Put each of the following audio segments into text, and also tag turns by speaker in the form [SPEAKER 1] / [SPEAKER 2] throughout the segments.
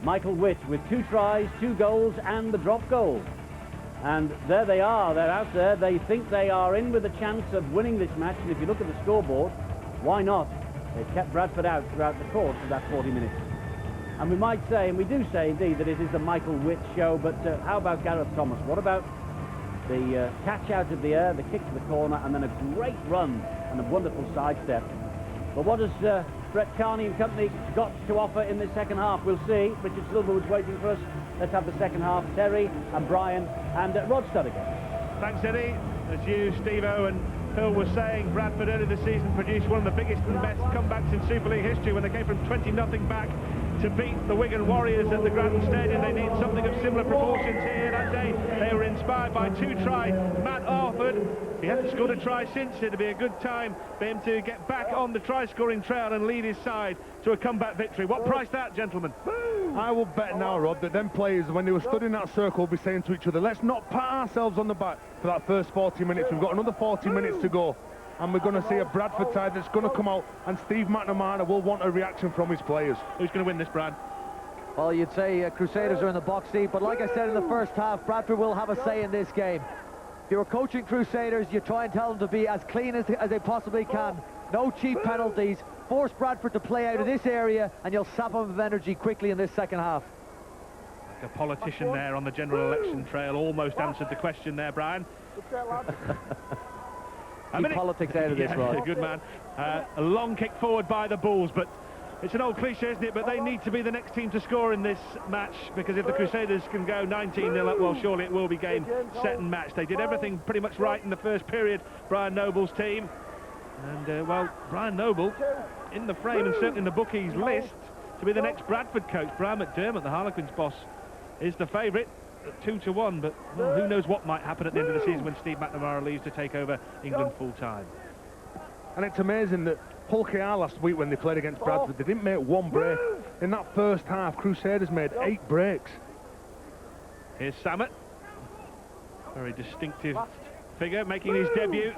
[SPEAKER 1] Michael Witt with 2 tries, 2 goals and the drop goal. And there they are, they're out there. They think they are in with a chance of winning this match, and if you look at the scoreboard, why not? They've kept Bradford out throughout the course of that 40 minutes. And we might say, and we do say indeed, that it is the Michael Witt show, but how about Gareth Thomas? What about the catch out of the air, the kick to the corner, and then a great run and a wonderful sidestep? But what has Brett Carney and company got to offer in this second half? We'll see. Richard Silverwood's waiting for us. Let's have the second half. Terry and Brian and Rod Studd again.
[SPEAKER 2] Thanks, Eddie. As you, Steve-O and Phil were saying, Bradford earlier this season produced one of the biggest and best comebacks in Super League history when they came from 20-0 back to beat the Wigan Warriors at the Grattan Stadium. They need something of similar proportions here that day. They were inspired by 2-try Matt Arford. He hasn't scored a try since. It'd be a good time for him to get back on the try-scoring trail and lead his side to a comeback victory. What price that, gentlemen?
[SPEAKER 3] I will bet now, Rod, that them players, when they were stood in that circle, will be saying to each other, let's not pat ourselves on the back for that first 40 minutes. We've got another 40 minutes to go. And we're going to see a Bradford side that's going to come out, and Steve McNamara will want a reaction from his players.
[SPEAKER 2] Who's going to win this, Brad?
[SPEAKER 4] Well, you'd say Crusaders are in the box seat, but like I said in the first half, Bradford will have a say in this game. If you're coaching Crusaders, you try and tell them to be as clean as they possibly can. No cheap penalties. Force Bradford to play out of this area, and you'll sap them of energy quickly in this second half.
[SPEAKER 2] Like a politician there on the general election trail almost answered the question there, Brian.
[SPEAKER 4] Keep politics out of this, Rod.
[SPEAKER 2] Good man. A long kick forward by the Bulls, but it's an old cliche, isn't it? But they need to be the next team to score in this match, because if the Crusaders can go 19-0 up, well, surely it will be game, set and match. They did everything pretty much right in the first period, Brian Noble's team. And, well, Brian Noble in the frame and certainly in the bookies list to be the next Bradford coach. Brian McDermott, the Harlequins boss, is the favourite at 2-1, but well, who knows what might happen at the end of the season when Steve McNamara leaves to take over England full-time.
[SPEAKER 3] And it's amazing that Hull KR last week, when they played against Bradford, they didn't make 1 break. In that first half, Crusaders made 8 breaks.
[SPEAKER 2] Here's Samet, very distinctive figure, making his debut,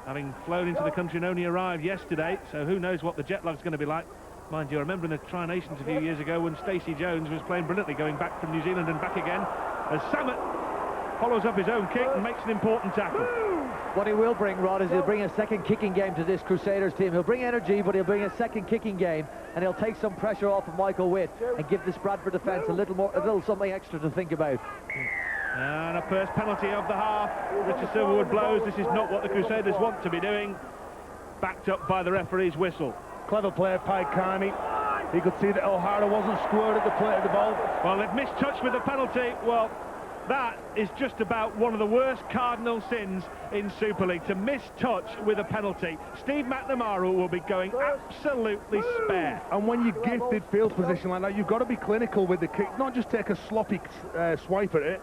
[SPEAKER 2] having flown into the country and only arrived yesterday, so who knows what the jet lag's going to be like. Mind you, I remember in the Tri-Nations a few years ago when Stacey Jones was playing brilliantly, going back from New Zealand and back again, as Samet follows up his own kick and makes an important tackle.
[SPEAKER 4] What he will bring, Rod, is he'll bring a second kicking game to this Crusaders team. He'll bring energy, but he'll bring a second kicking game, and he'll take some pressure off of Michael Witt and give this Bradford defence a little something extra to think about.
[SPEAKER 2] And a first penalty of the half. Richard Silverwood blows. This is not what the Crusaders want to be doing. Backed up by the referee's whistle.
[SPEAKER 3] Clever play by Carney. He could see that O'Hara wasn't squared at the plate of the ball.
[SPEAKER 2] Well, they've missed touch with the penalty. Well, that is just about one of the worst cardinal sins in Super League, to miss touch with a penalty. Steve McNamara will be going absolutely spare.
[SPEAKER 3] And when you're gifted field position like that, you've got to be clinical with the kick, not just take a sloppy swipe at it.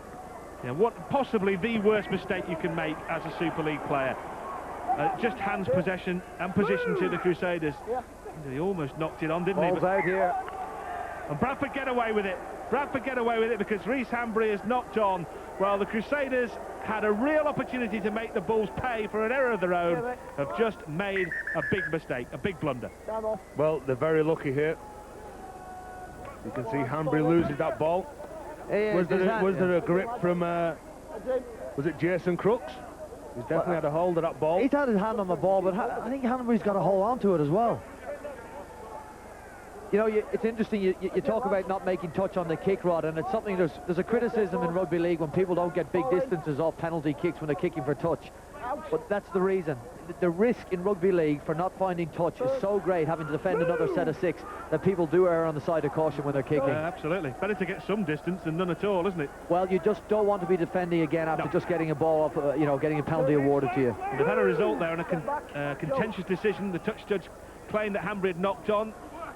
[SPEAKER 2] Yeah, what possibly the worst mistake you can make as a Super League player. Just hands possession and position to the Crusaders. He almost knocked it on, didn't he?
[SPEAKER 4] Ball's out here.
[SPEAKER 2] And Bradford get away with it. Bradford get away with it because Rhys Hanbury has knocked on, while the Crusaders had a real opportunity to make the Bulls pay for an error of their own, have just made a big mistake, a big blunder.
[SPEAKER 3] Well, they're very lucky here. You can see Hanbury loses that ball. Was there a grip from, was it Jason Crooks? He's definitely had a hold of that ball.
[SPEAKER 4] He's had his hand on the ball, but I think Hanbury's got a hold on to it as well. You know, it's interesting, you talk about not making touch on the kick, Rod, and it's something, there's a criticism in rugby league when people don't get big distances off penalty kicks when they're kicking for touch. But that's the reason. The risk in rugby league for not finding touch is so great, having to defend another set of 6, that people do err on the side of caution when they're kicking.
[SPEAKER 2] Absolutely. Better to get some distance than none at all, isn't it?
[SPEAKER 4] Well, you just don't want to be defending again after just getting a ball off, you know, getting a penalty awarded to you.
[SPEAKER 2] And they've had a result there and a contentious decision. The touch judge claimed that Hanbury had knocked on.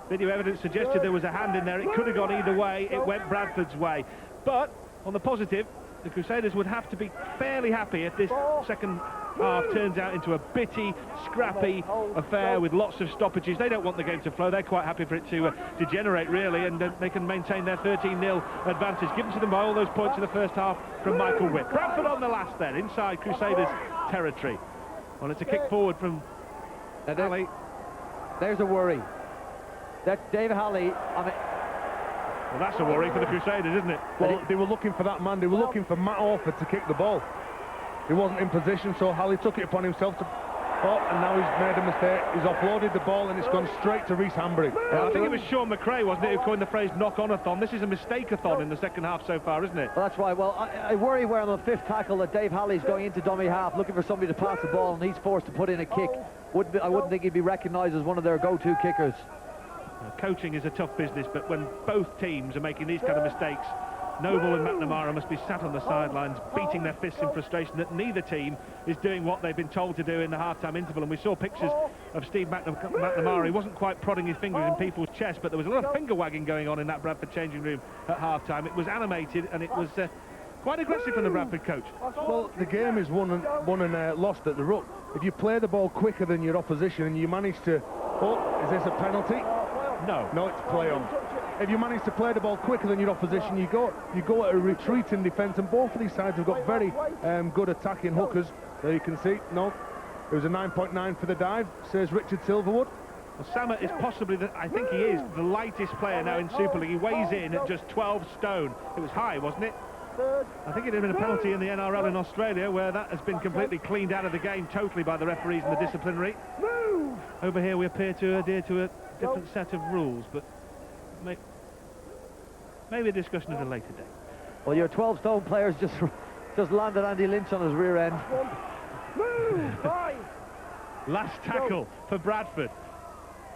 [SPEAKER 2] Video evidence suggested there was a hand in there. It could have gone either way. It went Bradford's way. But on the positive, the Crusaders would have to be fairly happy if this second half turns out into a bitty, scrappy affair with lots of stoppages. They don't want the game to flow. They're quite happy for it to degenerate, really, and they can maintain their 13-0 advantage, given to them by all those points in the first half from Michael Witt. Bradford on the last then, inside Crusaders territory. Well, it's a kick forward from Halley.
[SPEAKER 4] There's a worry. That David Halley, I mean,
[SPEAKER 2] Well, that's a worry for the Crusaders, isn't it?
[SPEAKER 3] Well, they were looking for that man. They were looking for Matt Orford to kick the ball. He wasn't in position, so Halley took it upon himself to... Oh, and now he's made a mistake. He's offloaded the ball and it's gone straight to Rhys Hambury.
[SPEAKER 2] Well, I think it was Sean McRae, wasn't it, who coined the phrase knock-on-a-thon. This is a mistake-a-thon in the second half so far, isn't it?
[SPEAKER 4] Well, that's right. Well, I worry where on the fifth tackle that Dave Halley's going into dummy half, looking for somebody to pass the ball, and he's forced to put in a kick. I wouldn't think he'd be recognised as one of their go-to kickers.
[SPEAKER 2] Coaching is a tough business, but when both teams are making these kind of mistakes, Noble and McNamara must be sat on the sidelines beating their fists in frustration that neither team is doing what they've been told to do in the half-time interval. And we saw pictures of Steve McNamara. He wasn't quite prodding his fingers in people's chests, but there was a lot of finger wagging going on in that Bradford changing room at half-time. It was animated and it was quite aggressive from the Bradford coach.
[SPEAKER 3] Well, the game is won and lost at the ruck. If you play the ball quicker than your opposition and you manage to... Oh, is this a penalty? No, it's play on. If you manage to play the ball quicker than your opposition, you go at a retreating defence, and both of these sides have got very good attacking hookers. There you can see, no, it was a 9.9 for the dive, says Richard Silverwood.
[SPEAKER 2] Well, Sama is possibly, I think he is, the lightest player now in Super League. He weighs in at just 12 stone. It was high, wasn't it? I think it had been a penalty in the NRL in Australia, where that has been completely cleaned out of the game totally by the referees and the disciplinary. Over here we appear to adhere to a different set of rules, but maybe a discussion at a later date.
[SPEAKER 4] Well, your 12-stone players just landed Andy Lynch on his rear end.
[SPEAKER 2] Last tackle for Bradford.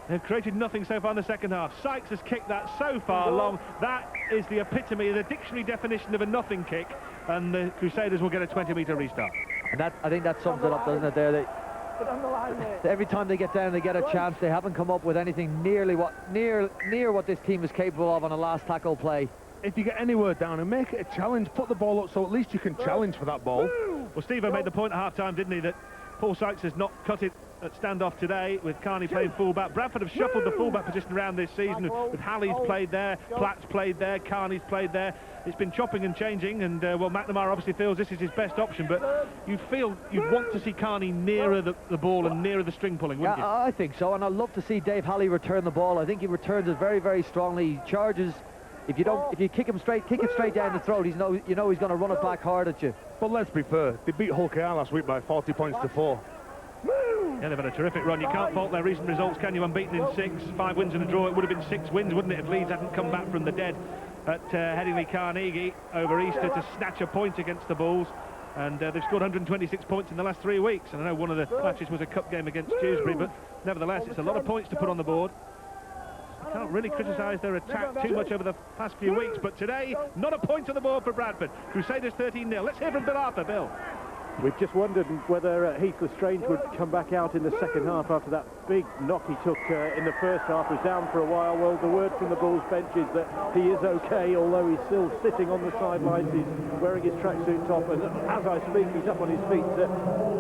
[SPEAKER 2] They've created nothing so far in the second half. Sykes has kicked that so far long. That is the epitome, the dictionary definition of a nothing kick, and the Crusaders will get a 20-metre restart.
[SPEAKER 4] And I think that sums it up, doesn't it, there? Every time they get down, they get a chance. They haven't come up with anything near what this team is capable of on a last tackle play.
[SPEAKER 3] If you get anywhere down and make it a challenge, put the ball up so at least you can challenge for that ball.
[SPEAKER 2] Well, Steve-O made the point at half-time, didn't he, that Paul Sykes has not cut it at standoff today with Carney playing fullback. Bradford have shuffled the fullback position around this season with Halley's played there, Platt's played there, Carney's played there. It's been chopping and changing, and well, McNamara obviously feels this is his best option, but you'd want to see Carney nearer the ball and nearer the string pulling, wouldn't you?
[SPEAKER 4] I think so, and I'd love to see Dave Halley return the ball. I think he returns it very, very strongly. He charges. If you kick it straight down the throat, you know he's going to run it back hard at you.
[SPEAKER 3] But let's be fair, they beat Hull KR last week by 40 points to 4.
[SPEAKER 2] Yeah, they've had a terrific run. You can't fault their recent results, can you? Unbeaten in 6, 5 wins and a draw. It would have been 6 wins, wouldn't it, if Leeds hadn't come back from the dead at Headingley Carnegie over Easter to snatch a point against the Bulls. And they've scored 126 points in the last 3 weeks. And I know one of the matches was a cup game against Dewsbury, but nevertheless, it's a lot of points to put on the board. I can't really criticise their attack too much over the past few weeks, but today, not a point on the board for Bradford. Crusaders 13-0. Let's hear from Bill Arthur. Bill.
[SPEAKER 5] We've just wondered whether Heath Lestrange would come back out in the second half after that big knock he took in the first half. Was down for a while. Well, the word from the Bulls bench is that he is okay, although he's still sitting on the sidelines. He's wearing his tracksuit top, and as I speak, he's up on his feet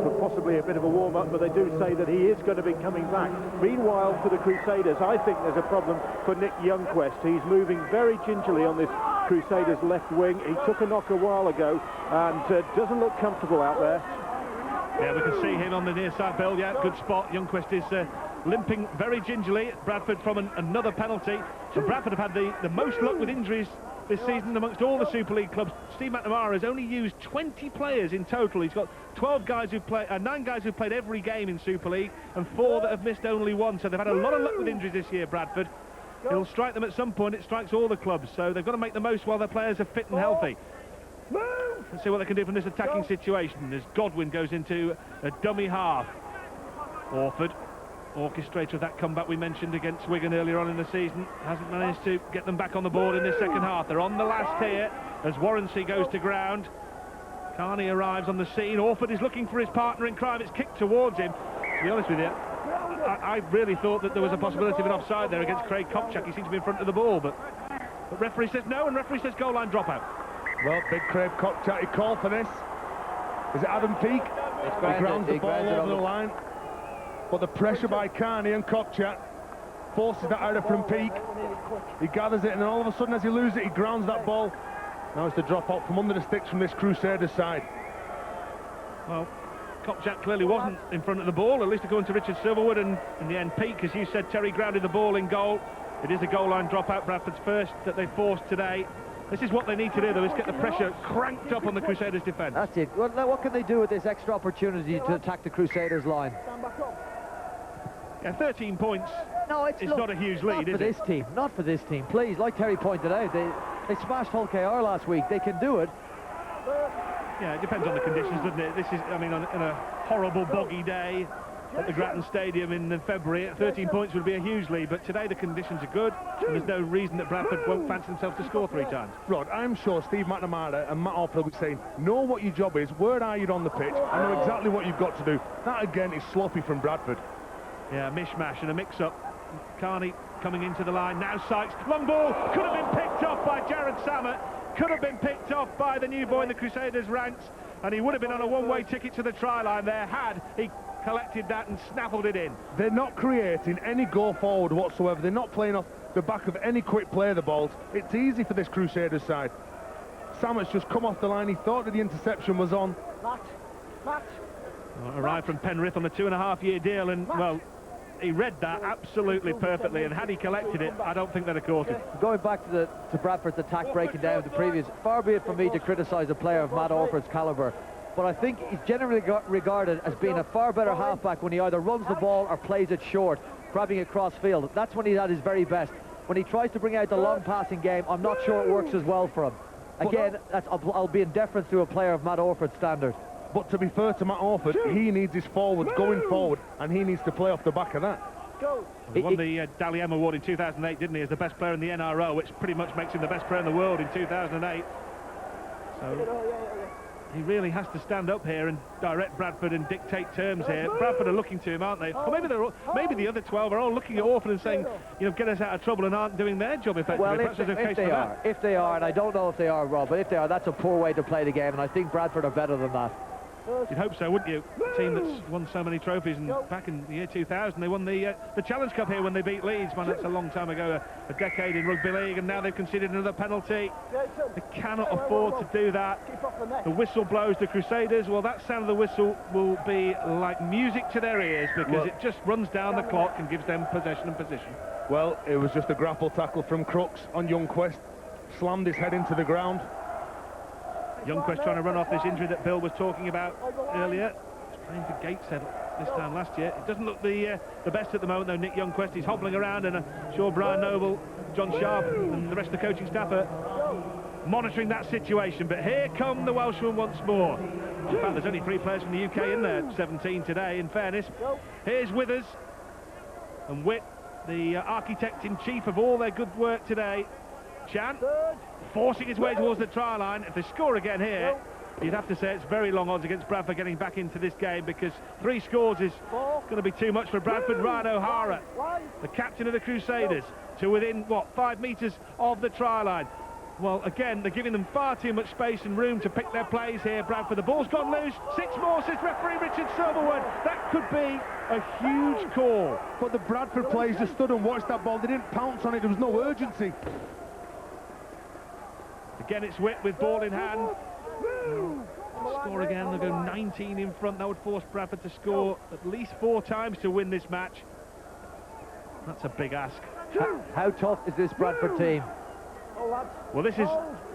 [SPEAKER 5] for possibly a bit of a warm-up, but they do say that he is going to be coming back. Meanwhile, for the Crusaders, I think there's a problem for Nick Youngquest. He's moving very gingerly on this Crusaders left wing. He took a knock a while ago and doesn't look comfortable out there.
[SPEAKER 2] Yeah, we can see him on the near side, Bill. Yeah, good spot. Youngquest is limping very gingerly. Bradford from another penalty. So Bradford have had the most luck with injuries this season amongst all the Super League clubs. Steve McNamara has only used 20 players in total. He's got 9 guys who've played every game in Super League and 4 that have missed only 1. So they've had a lot of luck with injuries this year, Bradford. It'll strike them at some point. It strikes all the clubs, so they've got to make the most while their players are fit and healthy. Let's see what they can do from this attacking situation as Godwin goes into a dummy half. Orford, orchestrator of that comeback we mentioned against Wigan earlier on in the season, hasn't managed to get them back on the board in this second half. They're on the last here as Warrensey goes to ground. Carney arrives on the scene. Orford is looking for his partner in crime. It's kicked towards him. To be honest with you, I really thought that there was a possibility of an offside there against Craig Kopchak. He seemed to be in front of the ball, but referee says no, and referee says goal line dropout.
[SPEAKER 3] Well, big Craig Kopchak, he called for this. Is it Adam Peake? He grounds the ball over the line. But the pressure by Carney and Kopchak forces that out from Peake. He gathers it, and then all of a sudden, as he loses it, he grounds that ball. Now it's the drop out from under the sticks from this Crusaders side.
[SPEAKER 2] Well, Kopchak clearly wasn't in front of the ball, at least according to Richard Silverwood, and in the end Peake, as you said, Terry grounded the ball in goal. It is a goal line dropout, Bradford's first that they forced today. This is what they need to do, though, is get the pressure cranked up on the Crusaders' defence.
[SPEAKER 4] That's it. Well, now what can they do with this extra opportunity to attack the Crusaders' line?
[SPEAKER 2] Yeah, 13 points.
[SPEAKER 4] No, it's
[SPEAKER 2] not a huge lead, is it?
[SPEAKER 4] Not for this team. Not for this team. Please, like Terry pointed out, they smashed Hull KR last week. They can do it.
[SPEAKER 2] Yeah, it depends on the conditions, doesn't it? This is, I mean, on a horrible boggy day at the Grattan Stadium in February, 13 points would be a huge lead, but today the conditions are good, and there's no reason that Bradford won't fancy themselves to score 3 times.
[SPEAKER 3] Rod, I'm sure Steve McNamara and Matt Orford will be saying, know what your job is, where are you on the pitch, I know exactly what you've got to do. That, again, is sloppy from Bradford.
[SPEAKER 2] Yeah, mishmash and a mix-up. Carney coming into the line, now Sykes, long ball, could have been picked off by Jared Samet, could have been picked off by the new boy in the Crusaders ranks, and he would have been on a one-way ticket to the try line there had he collected that and snaffled it in.
[SPEAKER 3] They're not creating any go forward whatsoever. They're not playing off the back of any quick play of the balls. It's easy for this Crusaders side. Samet's just come off the line. He thought that the interception was on.
[SPEAKER 2] Arrived from Penrith on a 2.5-year deal, and well, he read that absolutely perfectly, and had he collected it, I don't think they'd have caught it.
[SPEAKER 4] Going back to Bradford's attack breaking down the previous, far be it from me to criticise a player of Matt Orford's calibre, but I think he's generally regarded as being a far better halfback when he either runs the ball or plays it short, grabbing it cross field. That's when he's at his very best. When he tries to bring out the long passing game, I'm not sure it works as well for him. Again, I'll be in deference to a player of Matt Orford's standard.
[SPEAKER 3] But to be fair to Matt Orford, he needs his forwards going forward, and he needs to play off the back of that.
[SPEAKER 2] He won the Dally M Award in 2008, didn't he, as the best player in the NRL, which pretty much makes him the best player in the world in 2008. So he really has to stand up here and direct Bradford and dictate terms here. Bradford are looking to him, aren't they? Or maybe the other 12 are all looking at Orford and saying, you know, get us out of trouble, and aren't doing their job effectively.
[SPEAKER 4] Well, if they are, and I don't know if they are, Rob, but if they are, that's a poor way to play the game, and I think Bradford are better than that.
[SPEAKER 2] You'd hope so, wouldn't you? A team that's won so many trophies, and back in the year 2000 they won the Challenge Cup here when they beat Leeds. Man, that's a long time ago, a decade in rugby league, and now they've conceded another penalty. They cannot afford to do that. The whistle blows the Crusaders. Well, that sound of the whistle will be like music to their ears, because it just runs down the clock and gives them possession and position.
[SPEAKER 3] Well, it was just a grapple tackle from Crooks on Youngquest. Slammed his head into the ground.
[SPEAKER 2] Youngquest trying to run off this injury that Bill was talking about earlier. He's playing for Gateshead this time last year. It doesn't look the best at the moment, though, Nick Youngquest. He's hobbling around, and I'm sure Brian Noble, John Sharp and the rest of the coaching staff are monitoring that situation. But here come the Welshmen once more. In fact, there's only 3 players from the UK in there, 17 today, in fairness. Here's Withers, and Witt, the architect-in-chief of all their good work today. Chan forcing his way towards the try line. If they score again here, you'd have to say it's very long odds against Bradford getting back into this game, because 3 scores is going to be too much for Bradford. Ryan O'Hara, the captain of the Crusaders, to within, 5 metres of the try line. Well, again, they're giving them far too much space and room to pick their plays here, Bradford. The ball's gone loose. 6 more, says referee Richard Silverwood. That could be a huge call.
[SPEAKER 3] But the Bradford players just stood and watched that ball. They didn't pounce on it. There was no urgency.
[SPEAKER 2] Again, it's Witt with ball in hand. Score again, they'll go 19 in front. That would force Bradford to score at least 4 times to win this match. That's a big ask.
[SPEAKER 4] How tough is this Bradford team?
[SPEAKER 2] Well, this is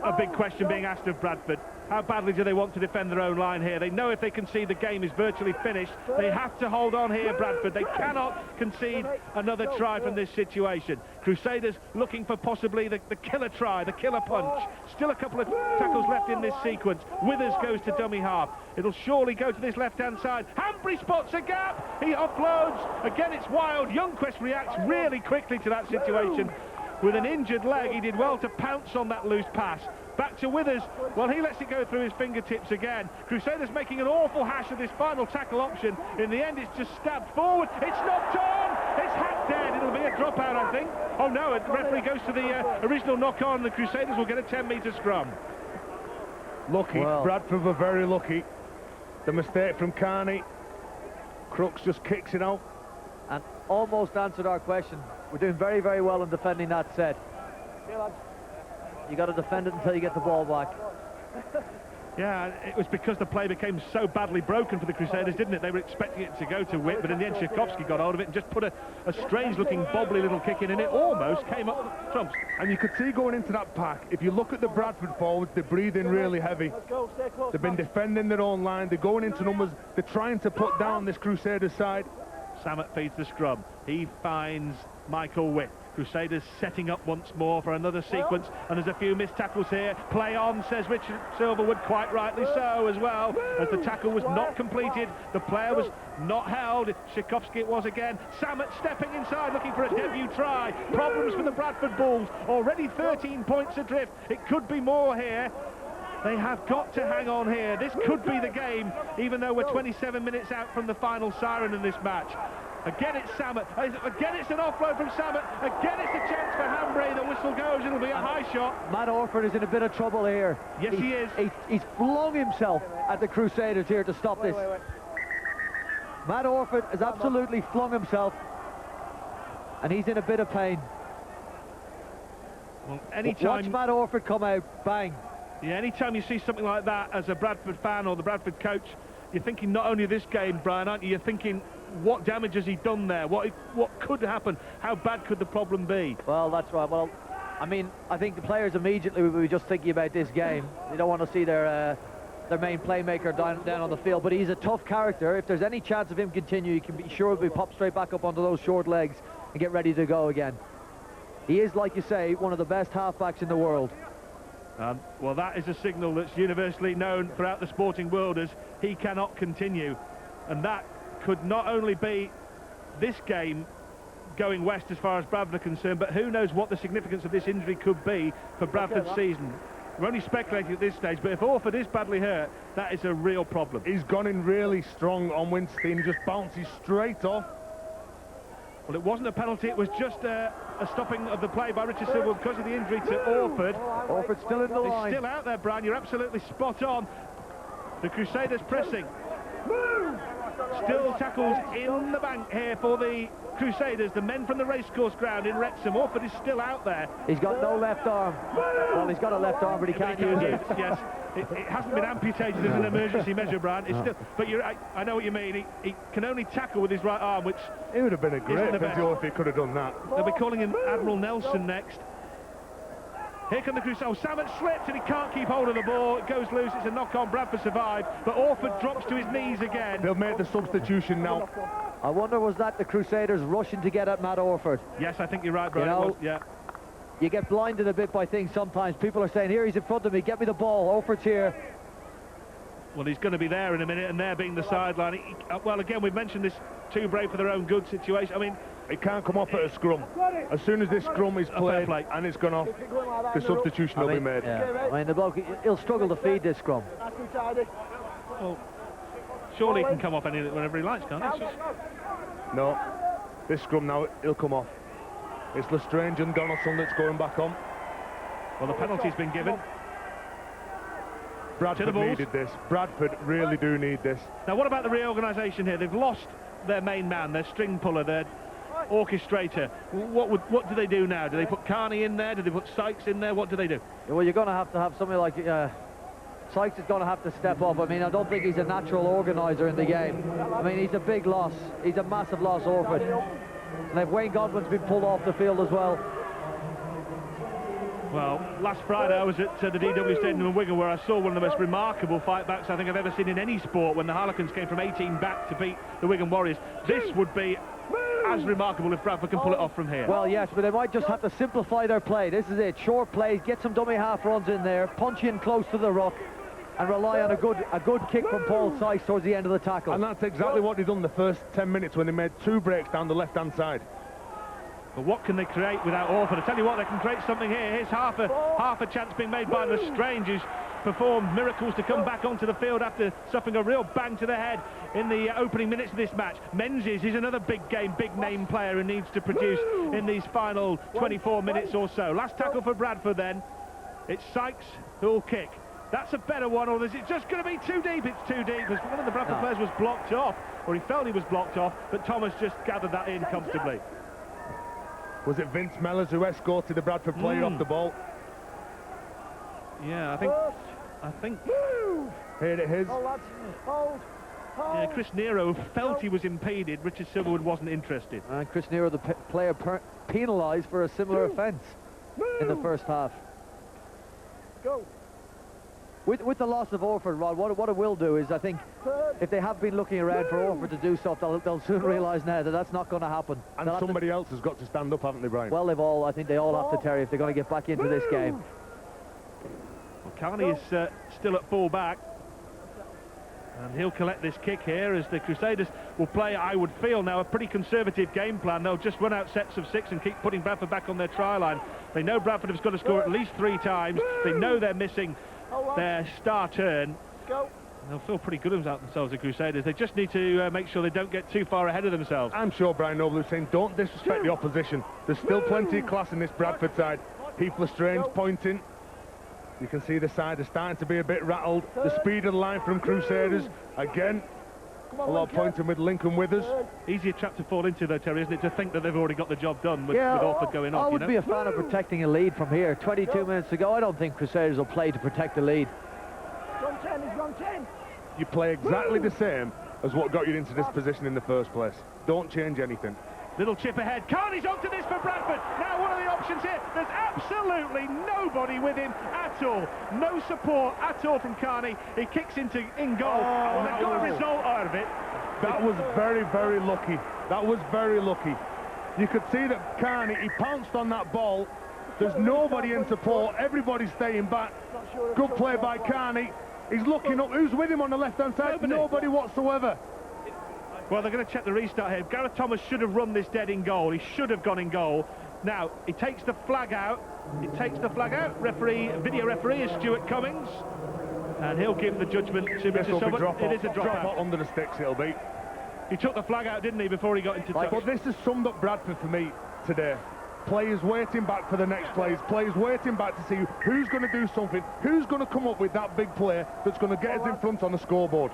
[SPEAKER 2] a big question being asked of Bradford. How badly do they want to defend their own line here? They know if they concede, the game is virtually finished. They have to hold on here, Bradford. They cannot concede another try from this situation. Crusaders looking for possibly the killer try, the killer punch. Still a couple of tackles left in this sequence. Withers goes to dummy half. It'll surely go to this left-hand side. Hambry spots a gap. He offloads. Again, it's Wild. Youngquest reacts really quickly to that situation. With an injured leg, he did well to pounce on that loose pass. Back to Withers. Well, he lets it go through his fingertips again. Crusaders making an awful hash of this final tackle option. In the end, it's just stabbed forward. It's knocked on. It's hacked dead. It'll be a dropout, I think. Oh, no, the referee goes to the original knock-on. The Crusaders will get a 10-metre scrum.
[SPEAKER 3] Lucky. Well, Bradford were very lucky. The mistake from Carney. Crooks just kicks it out.
[SPEAKER 4] And almost answered our question. We're doing very, very well in defending that set. You got to defend it until you get the ball back.
[SPEAKER 2] Yeah, it was because the play became so badly broken for the Crusaders, didn't it? They were expecting it to go to Witt, but in the end Tchaikovsky got hold of it and just put a strange-looking bobbly little kick in, and it almost came up trumps.
[SPEAKER 3] And you could see going into that pack, if you look at the Bradford forwards, they're breathing really heavy. They've been defending their own line, they're going into numbers, they're trying to put down this Crusaders side.
[SPEAKER 2] Samet feeds the scrum. He finds Michael Witt. Crusaders setting up once more for another sequence, and there's a few missed tackles here. Play on, says Richard Silverwood, quite rightly so as well, as the tackle was not completed. The player was not held. Tchaikovsky it was again. Samet stepping inside, looking for a debut try. Problems for the Bradford Bulls. Already 13 points adrift. It could be more here. They have got to hang on here. This could be the game, even though we're 27 minutes out from the final siren in this match. Again, it's Samet. Again, it's an offload from Samet. Again, it's a chance for Hambry. The whistle goes. It'll be a high shot.
[SPEAKER 4] Matt Orford is in a bit of trouble here.
[SPEAKER 2] Yes, he is.
[SPEAKER 4] He's flung himself at the Crusaders here to stop this. Matt Orford has absolutely flung himself, and he's in a bit of pain.
[SPEAKER 2] Well, anytime...
[SPEAKER 4] Watch Matt Orford come out, bang.
[SPEAKER 2] Yeah, anytime you see something like that as a Bradford fan or the Bradford coach, you're thinking not only of this game, Brian, aren't you? You're thinking, what damage has he done there? What could happen? How bad could the problem be?
[SPEAKER 4] Well, that's right. Well, I mean, I think the players immediately will be just thinking about this game. They don't want to see their main playmaker down on the field, but he's a tough character. If there's any chance of him continue, you can be sure he'll be popped straight back up onto those short legs and get ready to go again. He is, like you say, one of the best halfbacks in the world.
[SPEAKER 2] Well, that is a signal that's universally known throughout the sporting world as he cannot continue. And that could not only be this game going west as far as Bradford are concerned, but who knows what the significance of this injury could be for Bradford's season. We're only speculating at this stage, but if Orford is badly hurt, that is a real problem.
[SPEAKER 3] He's gone in really strong on Winstein, just bounces straight off.
[SPEAKER 2] Well, it wasn't a penalty, it was just a stopping of the play by Richard Silver because of the injury to Orford.
[SPEAKER 4] Orford's still in the line.
[SPEAKER 2] He's still out there, Brian, you're absolutely spot on. The Crusaders pressing. Still tackles in the bank here for the Crusaders, the men from the racecourse ground in Wrexham. Orford is still out there.
[SPEAKER 4] He's got no left arm. Well, he's got a left arm, but he can't use it.
[SPEAKER 2] Yes, it hasn't been amputated as an emergency measure, Brian. It's still, but I know what you mean. He can only tackle with his right arm, which
[SPEAKER 3] it would have been a great physio if he could have done that.
[SPEAKER 2] They'll be calling him Admiral Nelson next. Here come the Crusaders. Oh, Samet slips and he can't keep hold of the ball. It goes loose. It's a knock-on. Bradford survive, but Orford drops to his knees again.
[SPEAKER 3] They'll make the substitution now.
[SPEAKER 4] I wonder, was that the Crusaders rushing to get at Matt Orford?
[SPEAKER 2] Yes, I think you're right, Brian.
[SPEAKER 4] You know,
[SPEAKER 2] yeah.
[SPEAKER 4] You get blinded a bit by things sometimes. People are saying, here, he's in front of me, get me the ball. Orford's here.
[SPEAKER 2] Well, he's going to be there in a minute, and there being the sideline. Well, again, we've mentioned this too brave for their own good situation. I mean,
[SPEAKER 3] it can't come off at a scrum. As soon as this scrum is played and it's gone off, the substitution will be made.
[SPEAKER 4] Yeah. I mean, the bloke, he'll struggle to feed this scrum.
[SPEAKER 2] Well, surely he can come off whenever he likes, can't he?
[SPEAKER 3] No, this scrum now, he'll come off. It's Lestrange and Donaldson that's going back on.
[SPEAKER 2] Well, the penalty's been given.
[SPEAKER 3] Bradford needed this. Bradford really do need this.
[SPEAKER 2] Now, what about the reorganisation here? They've lost their main man, their string puller, their orchestrator. What do they do now? Do they put Carney in there? Do they put Sykes in there? What do they do?
[SPEAKER 4] Well, you're going to have somebody like Sykes is going to have to step up. I mean, I don't think he's a natural organiser in the game. I mean, he's a big loss. He's a massive loss, Orford. And if Wayne Godwin's been pulled off the field as well.
[SPEAKER 2] Well, last Friday I was at the DW Stadium in Wigan, where I saw one of the most remarkable fight-backs I think I've ever seen in any sport, when the Harlequins came from 18 back to beat the Wigan Warriors. This would be as remarkable if Bradford can pull it off from here.
[SPEAKER 4] Well, yes, but they might just have to simplify their play. This is it. Short plays, get some dummy half runs in there, punch in close to the ruck, and rely on a good kick from Paul Sykes towards the end of the tackle.
[SPEAKER 3] And that's exactly what they've done the first 10 minutes when they made 2 breaks down the left-hand side.
[SPEAKER 2] But what can they create without Orford? I tell you what, they can create something here. Here's half a chance being made by Lestrange, who's performed miracles to come back onto the field after suffering a real bang to the head in the opening minutes of this match. Menzies is another big name player who needs to produce in these final 24 minutes or so. Last tackle for Bradford then. It's Sykes who'll kick. That's a better one, or is it just going to be too deep? It's too deep, because one of the Bradford players was blocked off, or he felt he was blocked off, but Thomas just gathered that in comfortably.
[SPEAKER 3] Was it Vince Mellors who escorted the Bradford player off the ball?
[SPEAKER 2] Yeah, I think I think...
[SPEAKER 3] Here it is.
[SPEAKER 5] Hold, lads. Hold.
[SPEAKER 2] Yeah, Chris Nero felt he was impeded. Richard Silverwood wasn't interested.
[SPEAKER 4] And Chris Nero, the player penalised for a similar offence in the first half.
[SPEAKER 5] Go.
[SPEAKER 4] With the loss of Orford, Rod, what it will do is, I think, if they have been looking around for Orford to do stuff, they'll soon realise now that that's not going to happen.
[SPEAKER 3] And somebody else has got to stand up, haven't they, Brian?
[SPEAKER 4] Well, I think they all have to, Terry, if they're going to get back into this game.
[SPEAKER 2] Well, Carney is still at full back. And he'll collect this kick here as the Crusaders will play, I would feel now, a pretty conservative game plan. They'll just run out sets of 6 and keep putting Bradford back on their try line. They know Bradford has got to score at least 3 times. They know they're missing their star turn. They'll feel pretty good about themselves, the Crusaders. They just need to make sure they don't get too far ahead of themselves.
[SPEAKER 3] I'm sure Brian Noble is saying, don't disrespect the opposition. There's still plenty of class in this Bradford side. People are strange pointing. You can see the side is starting to be a bit rattled. The speed of the line from Crusaders. Again, a lot of pointing with Lincoln Withers.
[SPEAKER 2] Easier trap to fall into, though, Terry, isn't it, to think that they've already got the job done with Orford going off.
[SPEAKER 4] I would be a fan of protecting a lead from here. 22 minutes to go. I don't think Crusaders will play to protect the lead.
[SPEAKER 5] Run 10, he's run 10.
[SPEAKER 3] You play exactly the same as what got you into this position in the first place. Don't change anything.
[SPEAKER 2] Little chip ahead. Carney's onto this for Bradford. Now one of the options here. There's absolutely nobody with him at all. No support at all from Carney. He kicks in goal. And they've got a result out of it.
[SPEAKER 3] That was very, very lucky. That was very lucky. You could see that Carney, he pounced on that ball. There's nobody in support. Everybody's staying back. Good play by Carney. He's looking up. Who's with him on the left-hand side? Nobody whatsoever.
[SPEAKER 2] Well, they're going to check the restart here. Gareth Thomas should have run this dead in goal. He should have gone in goal. Now, he takes the flag out. Video referee is Stuart Cummings. And he'll give the judgment to Mr. Summit. It is a drop-out.
[SPEAKER 3] Under the sticks, it'll be.
[SPEAKER 2] He took the flag out, didn't he, before he got into touch?
[SPEAKER 3] But this has summed up Bradford for me today. Players waiting back for the next plays. Players waiting back to see who's going to do something. Who's going to come up with that big play that's going to get us in front on the scoreboard.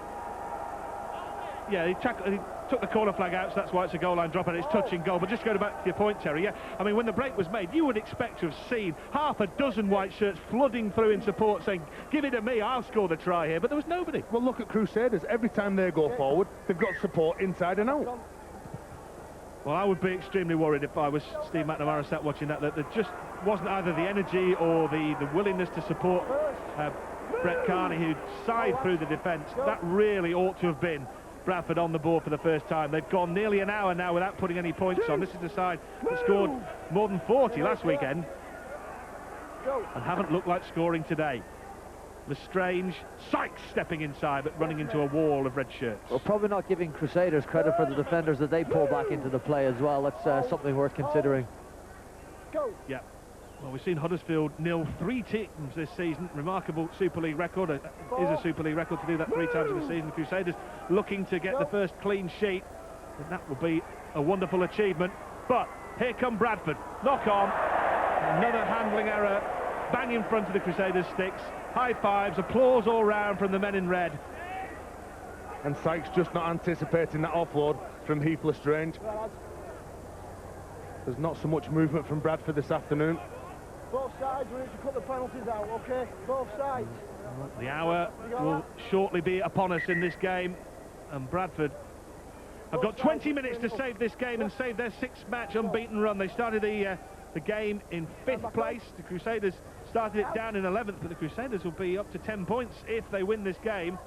[SPEAKER 2] Yeah, he took the corner flag out, so that's why it's a goal line drop and it's touching goal. But just going back to your point, Terry, yeah, I mean, when the break was made, you would expect to have seen half a dozen white shirts flooding through in support saying, give it to me, I'll score the try here. But there was nobody.
[SPEAKER 3] Well, look at Crusaders. Every time they go forward, they've got support inside and out.
[SPEAKER 2] Well, I would be extremely worried if I was Steve McNamara sat watching that there just wasn't either the energy or the willingness to support Brett Carney, who sighed through the defence. That really ought to have been Bradford on the board for the first time. They've gone nearly an hour now without putting any points on. This is the side that scored more than 40 last weekend and haven't looked like scoring today. Lestrange, Sykes stepping inside but running into a wall of red shirts.
[SPEAKER 4] Well, probably not giving Crusaders credit for the defenders that they pull back into the play as well. That's something worth considering.
[SPEAKER 2] Yeah. Well, we've seen Huddersfield nil 3 teams this season. Remarkable Super League record. It is a Super League record to do that 3 times in a season. Crusaders looking to get the first clean sheet. And that will be a wonderful achievement. But here come Bradford. Knock on. Another handling error. Bang in front of the Crusaders' sticks. High fives, applause all round from the men in red.
[SPEAKER 3] And Sykes just not anticipating that offload from Heath Lestrange. There's not so much movement from Bradford this afternoon.
[SPEAKER 5] Both sides, we need to cut the penalties out, okay? Both sides.
[SPEAKER 2] The hour will shortly be upon us in this game, and Bradford have got 20 minutes to save this game and save their 6-match unbeaten run. They started the game in 5th place. The Crusaders started it down in 11th, but the Crusaders will be up to 10 points if they win this game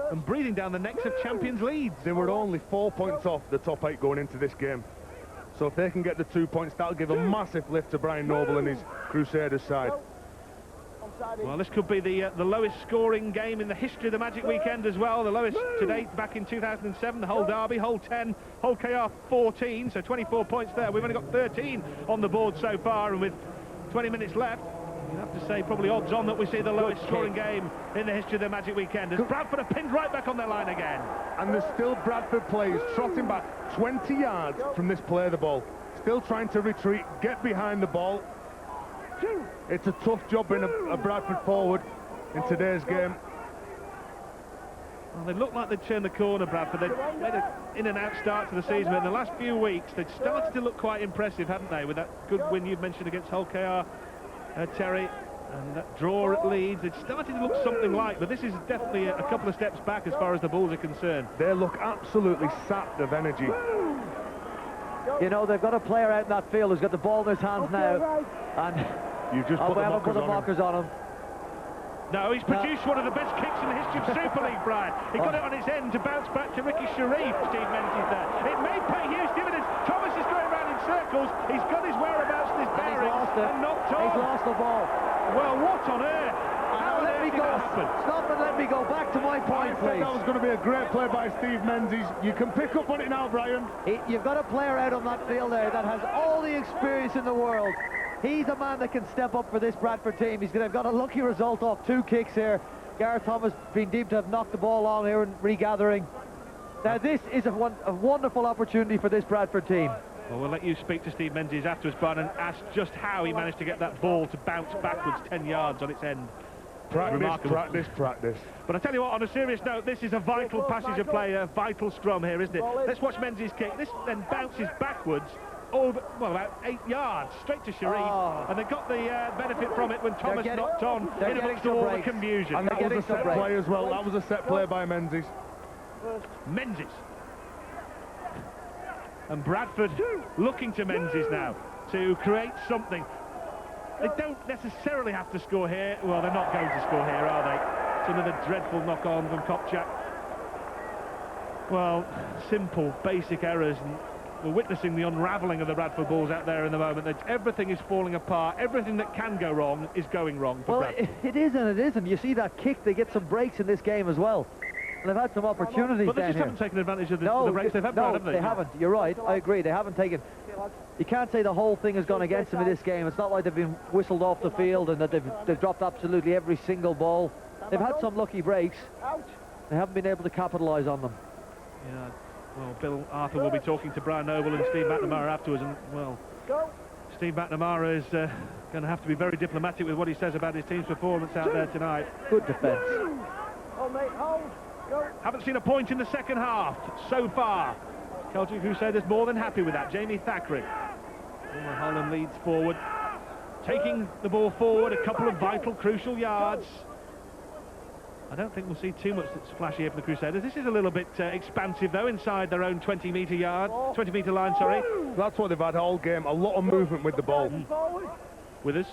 [SPEAKER 2] and breathing down the necks of champions Leeds.
[SPEAKER 3] They were only 4 points off the top 8 going into this game. So if they can get the 2 points, that'll give a massive lift to Brian Noble and his Crusaders side.
[SPEAKER 2] Well, this could be the lowest scoring game in the history of the Magic Weekend as well. The lowest to date back in 2007, the Hull Derby, Hull 10, Hull KR 14, so 24 points there. We've only got 13 on the board so far, and with 20 minutes left, you have to say probably odds on that we see the lowest scoring game in the history of the Magic Weekend, as Bradford are pinned right back on their line again.
[SPEAKER 3] And there's still Bradford players trotting back 20 yards from this play of the ball. Still trying to retreat, get behind the ball. It's a tough job being a Bradford forward in today's game.
[SPEAKER 2] Well, they look like they'd turned the corner, Bradford. They'd made an in-and-out start to the season, but in the last few weeks, they'd started to look quite impressive, hadn't they, with that good win you've mentioned against Hull KR, Terry. And that draw at Leeds, it's starting to look something like, but this is definitely a couple of steps back as far as the Bulls are concerned.
[SPEAKER 3] They look absolutely sapped of energy.
[SPEAKER 4] You know, they've got a player out in that field who's got the ball in his hands now, and
[SPEAKER 3] You've just
[SPEAKER 4] we haven't put the mockers on him.
[SPEAKER 2] No, he's produced one of the best kicks in the history of Super League, Brian. He got it on his end to bounce back to Ricky Sharif, Steve Menzies there. It may pay huge dividends. Thomas is going around in circles. He's got his whereabouts and his bearings and knocked on.
[SPEAKER 4] He's lost the ball.
[SPEAKER 2] Well, what on earth? How
[SPEAKER 4] Let me
[SPEAKER 2] did
[SPEAKER 4] go.
[SPEAKER 2] that happen?
[SPEAKER 4] Stop and let me go back to my point, please.
[SPEAKER 3] That was going to be a great play by Steve Menzies. You can pick up on it now, Brian.
[SPEAKER 4] You've got a player out on that field there that has all the experience in the world. He's a man that can step up for this Bradford team. He's got a lucky result off 2 kicks here. Gareth Thomas being deemed to have knocked the ball on here and regathering. Now this is a wonderful opportunity for this Bradford team.
[SPEAKER 2] Well, we'll let you speak to Steve Menzies afterwards, Brian, and ask just how he managed to get that ball to bounce backwards 10 yards on its end.
[SPEAKER 3] Practice.
[SPEAKER 2] But I tell you what, on a serious note, this is a vital passage of play, a vital scrum here, isn't it? Let's watch Menzies kick. This then bounces backwards over, well, about 8 yards, straight to Sharif, and they got the benefit from it when Thomas knocked on in amongst all the confusion.
[SPEAKER 3] And that was a set play as well. That was a set play by Menzies.
[SPEAKER 2] And Bradford looking to Menzies now to create something. They don't necessarily have to score here. Well, they're not going to score here, are they? It's another dreadful knock-on from Kopchak. Well, simple, basic errors, and we're witnessing the unravelling of the Bradford Bulls out there in the moment. Everything is falling apart. Everything that can go wrong is going wrong for Bradford.
[SPEAKER 4] It is and it isn't. You see that kick, they get some breaks in this game as well. And they've had some opportunities
[SPEAKER 2] but they
[SPEAKER 4] down
[SPEAKER 2] just
[SPEAKER 4] here.
[SPEAKER 2] haven't taken advantage of the breaks they've had,
[SPEAKER 4] no,
[SPEAKER 2] have they?
[SPEAKER 4] They haven't. You're right. I agree. They haven't taken... You can't say the whole thing has gone against them in this game. It's not like they've been whistled off the field and that they've dropped absolutely every single ball. They've had some lucky breaks. They haven't been able to capitalise on them.
[SPEAKER 2] Yeah. Well, Bill Arthur will be talking to Brian Noble and Steve McNamara afterwards, and, well, Steve McNamara is going to have to be very diplomatic with what he says about his team's performance out there tonight.
[SPEAKER 4] Good defence.
[SPEAKER 2] Haven't seen a point in the second half so far. Celtic Crusaders more than happy with that. Jamie Thackeray. Holland leads forward, taking the ball forward a couple of vital, crucial yards. I don't think we'll see too much that's flashy here for the Crusaders. This is a little bit expansive, though, inside their own 20-metre line, sorry.
[SPEAKER 3] That's what they've had all game, a lot of movement with the ball.
[SPEAKER 2] With us.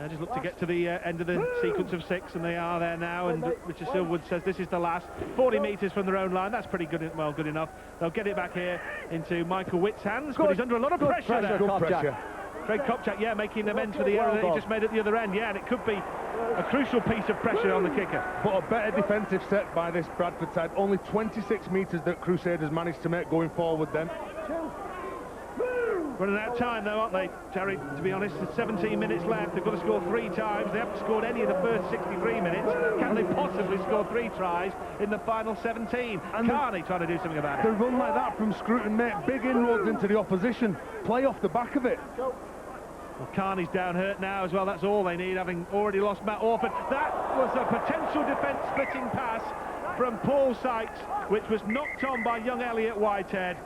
[SPEAKER 2] Just look to get to the end of the sequence of 6, and they are there now, and Richard Silverwood says this is the last 40 metres from their own line. That's pretty good, well, good enough. They'll get it back here into Michael Witt's hands, but he's under a lot of pressure there.
[SPEAKER 3] Good pressure.
[SPEAKER 2] Craig Kopchak, yeah, making amends for the error that he just made at the other end, yeah, and it could be a crucial piece of pressure on the kicker.
[SPEAKER 3] But a better defensive set by this Bradford side. Only 26 metres that Crusaders managed to make going forward then.
[SPEAKER 2] Running out of time, though, aren't they, Terry? To be honest, there's 17 minutes left. They've got to score 3 times. They haven't scored any of the first 63 minutes. Can they possibly score 3 tries in the final 17? And Carney trying to do something about it.
[SPEAKER 3] The run like that from Scruton make big inroads into the opposition. Play off the back of it.
[SPEAKER 2] Well, Carney's down hurt now as well. That's all they need, having already lost Matt Orford. That was a potential defence-splitting pass from Paul Sykes, which was knocked on by young Elliot Whitehead.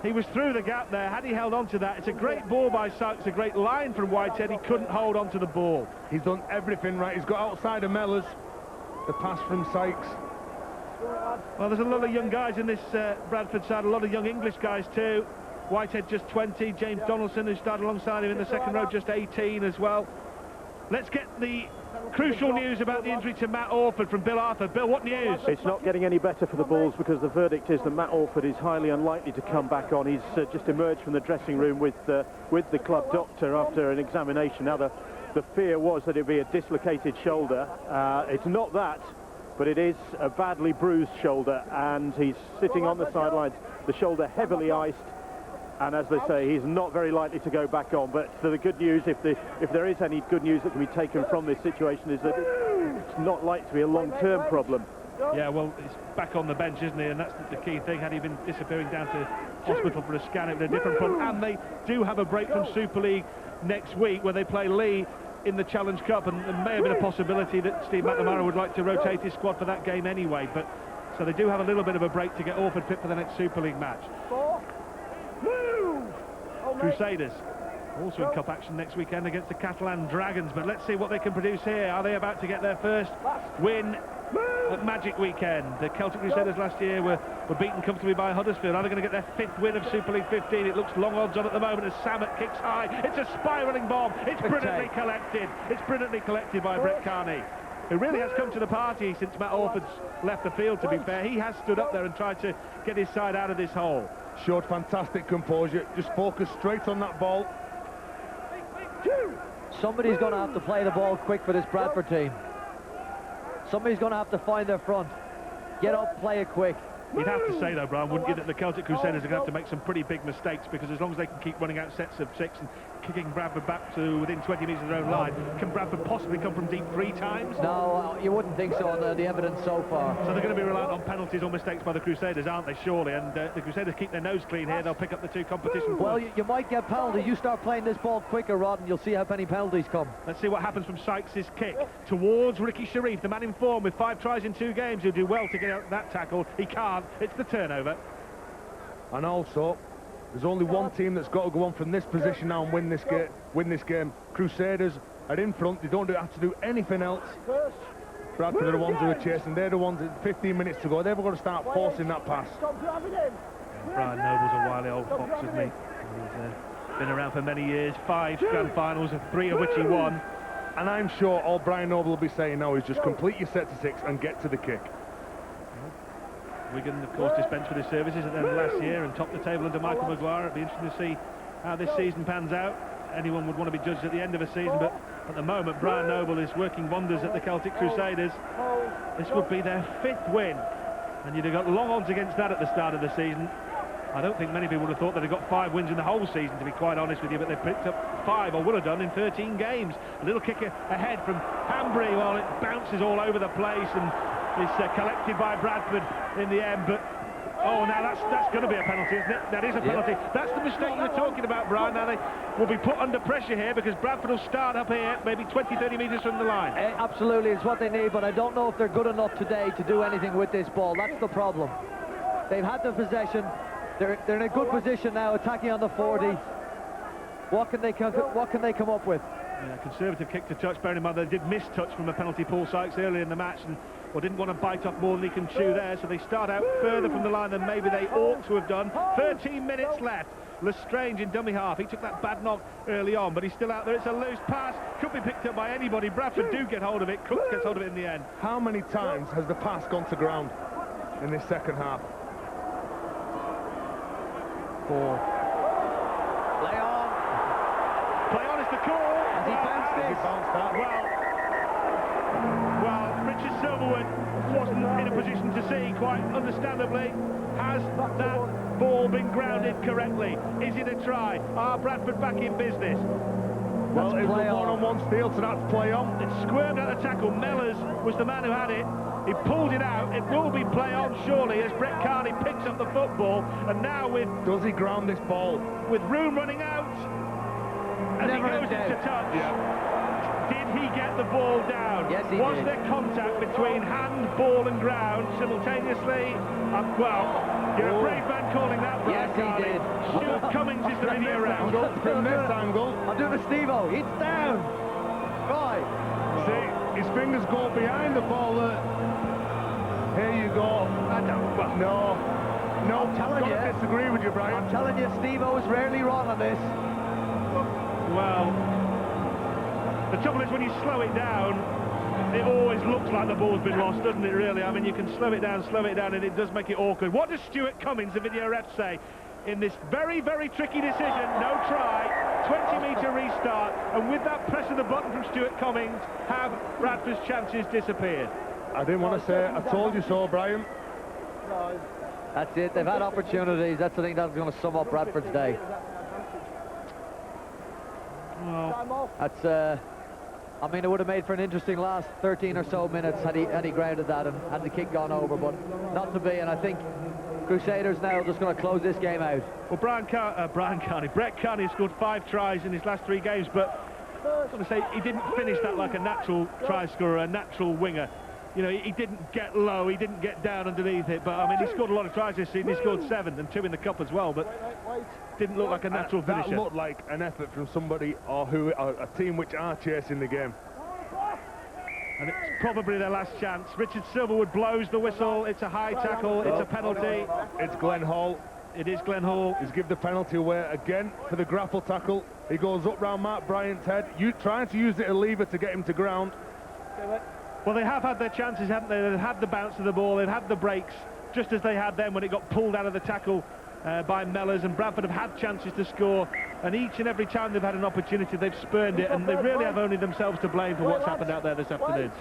[SPEAKER 2] He was through the gap there. Had he held on to that, it's a great ball by Sykes, a great line from Whitehead. He couldn't hold on to the ball.
[SPEAKER 3] He's done everything right. He's got outside of Mellors. The pass from Sykes.
[SPEAKER 2] Well, there's a lot of young guys in this Bradford side, a lot of young English guys too. Whitehead just 20, James Donaldson, who started alongside him in the second row, just 18 as well. Let's get the crucial news about the injury to Matt Orford from Bill Arthur. Bill, what news?
[SPEAKER 5] It's not getting any better for the Bulls because the verdict is that Matt Orford is highly unlikely to come back on. He's just emerged from the dressing room with the club doctor after an examination. Now, the fear was that it would be a dislocated shoulder. It's not that, but it is a badly bruised shoulder, and he's sitting on the sidelines, the shoulder heavily iced. And as they say, he's not very likely to go back on. But the good news, if there is any good news that can be taken from this situation, is that it's not likely to be a long-term problem.
[SPEAKER 2] Yeah, well, he's back on the bench, isn't he? And that's the key thing. Had he been disappearing down to hospital for a scan, it would be a different problem. And they do have a break from Super League next week, where they play Lee in the Challenge Cup, and there may have been a possibility that Steve McNamara would like to rotate his squad for that game anyway. But so they do have a little bit of a break to get Orford fit for the next Super League match. Crusaders Also in cup action next weekend against the Catalan Dragons, but let's see what they can produce here. Are they about to get their first win at Magic Weekend? The Celtic Crusaders last year were beaten comfortably by Huddersfield. Are they going to get their 5th win of Super League 15? It looks long odds on at the moment as Samet kicks high. It's a spiralling bomb. It's brilliantly collected. It's brilliantly collected by Brett Carney, who really has come to the party since Matt Orford's left the field, to be fair. He has stood up there and tried to get his side out of this hole.
[SPEAKER 3] Showed fantastic composure, just focused straight on that ball.
[SPEAKER 4] Somebody's going to have to play the ball quick for this Bradford team. Somebody's going to have to find their front. Get up, play it quick.
[SPEAKER 2] You'd have to say, though, Brian, wouldn't you, that the Celtic Crusaders are going to have to make some pretty big mistakes, because as long as they can keep running out sets of 6 and kicking Bradford back to within 20 metres of their own line, can Bradford possibly come from deep 3 times?
[SPEAKER 4] No, you wouldn't think so on the evidence so far.
[SPEAKER 2] So they're going to be reliant on penalties or mistakes by the Crusaders, aren't they, surely? And the Crusaders keep their nose clean here. They'll pick up the 2 competition points.
[SPEAKER 4] Well, you might get penalties. You start playing this ball quicker, Rod, and you'll see how many penalties come.
[SPEAKER 2] Let's see what happens from Sykes' kick towards Ricky Sharif, the man in form with 5 tries in 2 games. He'll do well to get out that tackle. He can't. It's the turnover.
[SPEAKER 3] And also, there's only one team that's got to go on from this position now and win this game. Crusaders are in front. They don't have to do anything else. Bradford are the ones who are chasing. They're the ones at 15 minutes to go. They've got to start forcing that pass.
[SPEAKER 2] Brian Noble's a wily old fox, isn't he? He's been around for many years. 5 grand finals, 3 of which he won.
[SPEAKER 3] And I'm sure all Brian Noble will be saying now is just complete your set to 6 and get to the kick.
[SPEAKER 2] Wigan, of course, dispensed with his services at the end of last year and topped the table under Michael Maguire. It'll be interesting to see how this season pans out. Anyone would want to be judged at the end of a season, but at the moment, Brian Noble is working wonders at the Celtic Crusaders. This would be their 5th win, and you'd have got long odds against that at the start of the season. I don't think many people would have thought they'd have got 5 wins in the whole season, to be quite honest with you, but they've picked up 5, or would have done, in 13 games. A little kick ahead from Hambry while it bounces all over the place and is collected by Bradford in the end, but oh, now that's going to be a penalty, isn't it? That is a penalty. Yep. That's the mistake you were talking about, Brian. Now they will be put under pressure here because Bradford will start up here, maybe 20-30 metres from the line.
[SPEAKER 4] Absolutely, it's what they need, but I don't know if they're good enough today to do anything with this ball. That's the problem. They've had the possession. They're in a good position now, attacking on the 40. What can they come up with?
[SPEAKER 2] Yeah, conservative kick to touch, bearing in mind they did miss touch from a penalty, Paul Sykes, earlier in the match, and didn't want to bite off more than he can chew there, so they start out further from the line than maybe they ought to have done. 13 minutes left. Lestrange in dummy half. He took that bad knock early on, but he's still out there. It's a loose pass. Could be picked up by anybody. Bradford do get hold of it. Cook gets hold of it in the end.
[SPEAKER 3] How many times has the pass gone to ground in this second half?
[SPEAKER 4] 4. Play on.
[SPEAKER 2] Play on is the call.
[SPEAKER 4] Has he bounced this?
[SPEAKER 2] Well, Richard Silverwood wasn't in a position to see, quite understandably. Has that ball been grounded correctly? Is it a try? Are Bradford back in business?
[SPEAKER 3] Well, it's a one-on-one steal, so that's play on.
[SPEAKER 2] It squirmed out the tackle. Mellors was the man who had it. He pulled it out. It will be play on, surely, as Brett Carney picks up the football. And now with...
[SPEAKER 3] Does he ground this ball?
[SPEAKER 2] With room running out. As he goes into touch.
[SPEAKER 3] Yeah.
[SPEAKER 2] Did he get the ball down?
[SPEAKER 4] Yes, he
[SPEAKER 2] Was
[SPEAKER 4] did.
[SPEAKER 2] there contact between hand, ball and ground simultaneously? Well, you're a brave man calling that, Brian
[SPEAKER 4] Yes, he
[SPEAKER 2] Carney.
[SPEAKER 4] did.
[SPEAKER 2] Stuart Cummings is the video ref.
[SPEAKER 3] From this angle.
[SPEAKER 4] I'm doing a Steve-O. It's down. Right.
[SPEAKER 3] See, his fingers go behind the ball. Here you go. No,
[SPEAKER 4] I'm telling you.
[SPEAKER 3] I disagree with you, Brian.
[SPEAKER 4] I'm telling you, Steve-O is rarely wrong on this.
[SPEAKER 2] Well, the trouble is when you slow it down, it always looks like the ball's been lost, doesn't it, really? I mean, you can slow it down, and it does make it awkward. What does Stuart Cummings, the video ref, say in this very, very tricky decision? No try, 20-metre restart, and with that press of the button from Stuart Cummings, have Bradford's chances disappeared?
[SPEAKER 3] I didn't want to say it. I told you so, Brian.
[SPEAKER 4] That's it. They've had opportunities. That's, I think, that's going to sum up Bradford's day.
[SPEAKER 2] Well,
[SPEAKER 4] That's, I mean, it would have made for an interesting last 13 or so minutes had he grounded that and had the kick gone over, but not to be, and I think Crusaders now are just going to close this game out.
[SPEAKER 2] well, Brett Carney scored 5 tries in his last 3 games, but I was going to say he didn't finish that like a natural try scorer, a natural winger. You know, he didn't get low, he didn't get down underneath it, but I mean, he scored a lot of tries this season. He scored 7 and 2 in the cup as well, but didn't look like a natural finisher.
[SPEAKER 3] That looked like an effort from somebody or a team which are chasing the game.
[SPEAKER 2] And it's probably their last chance. Richard Silverwood blows the whistle. It's a high tackle, it's a penalty.
[SPEAKER 3] It's Glenn Hall.
[SPEAKER 2] It is Glenn Hall.
[SPEAKER 3] He's given the penalty away again for the grapple tackle. He goes up round Mark Bryant's head, trying to use it as a lever to get him to ground.
[SPEAKER 2] Well, they have had their chances, haven't they? They've had the bounce of the ball, they've had the breaks, just as they had then when it got pulled out of the tackle by Mellors, and Bradford have had chances to score, and each and every time they've had an opportunity, they've spurned it, and they really have only themselves to blame for what's happened out there this afternoon.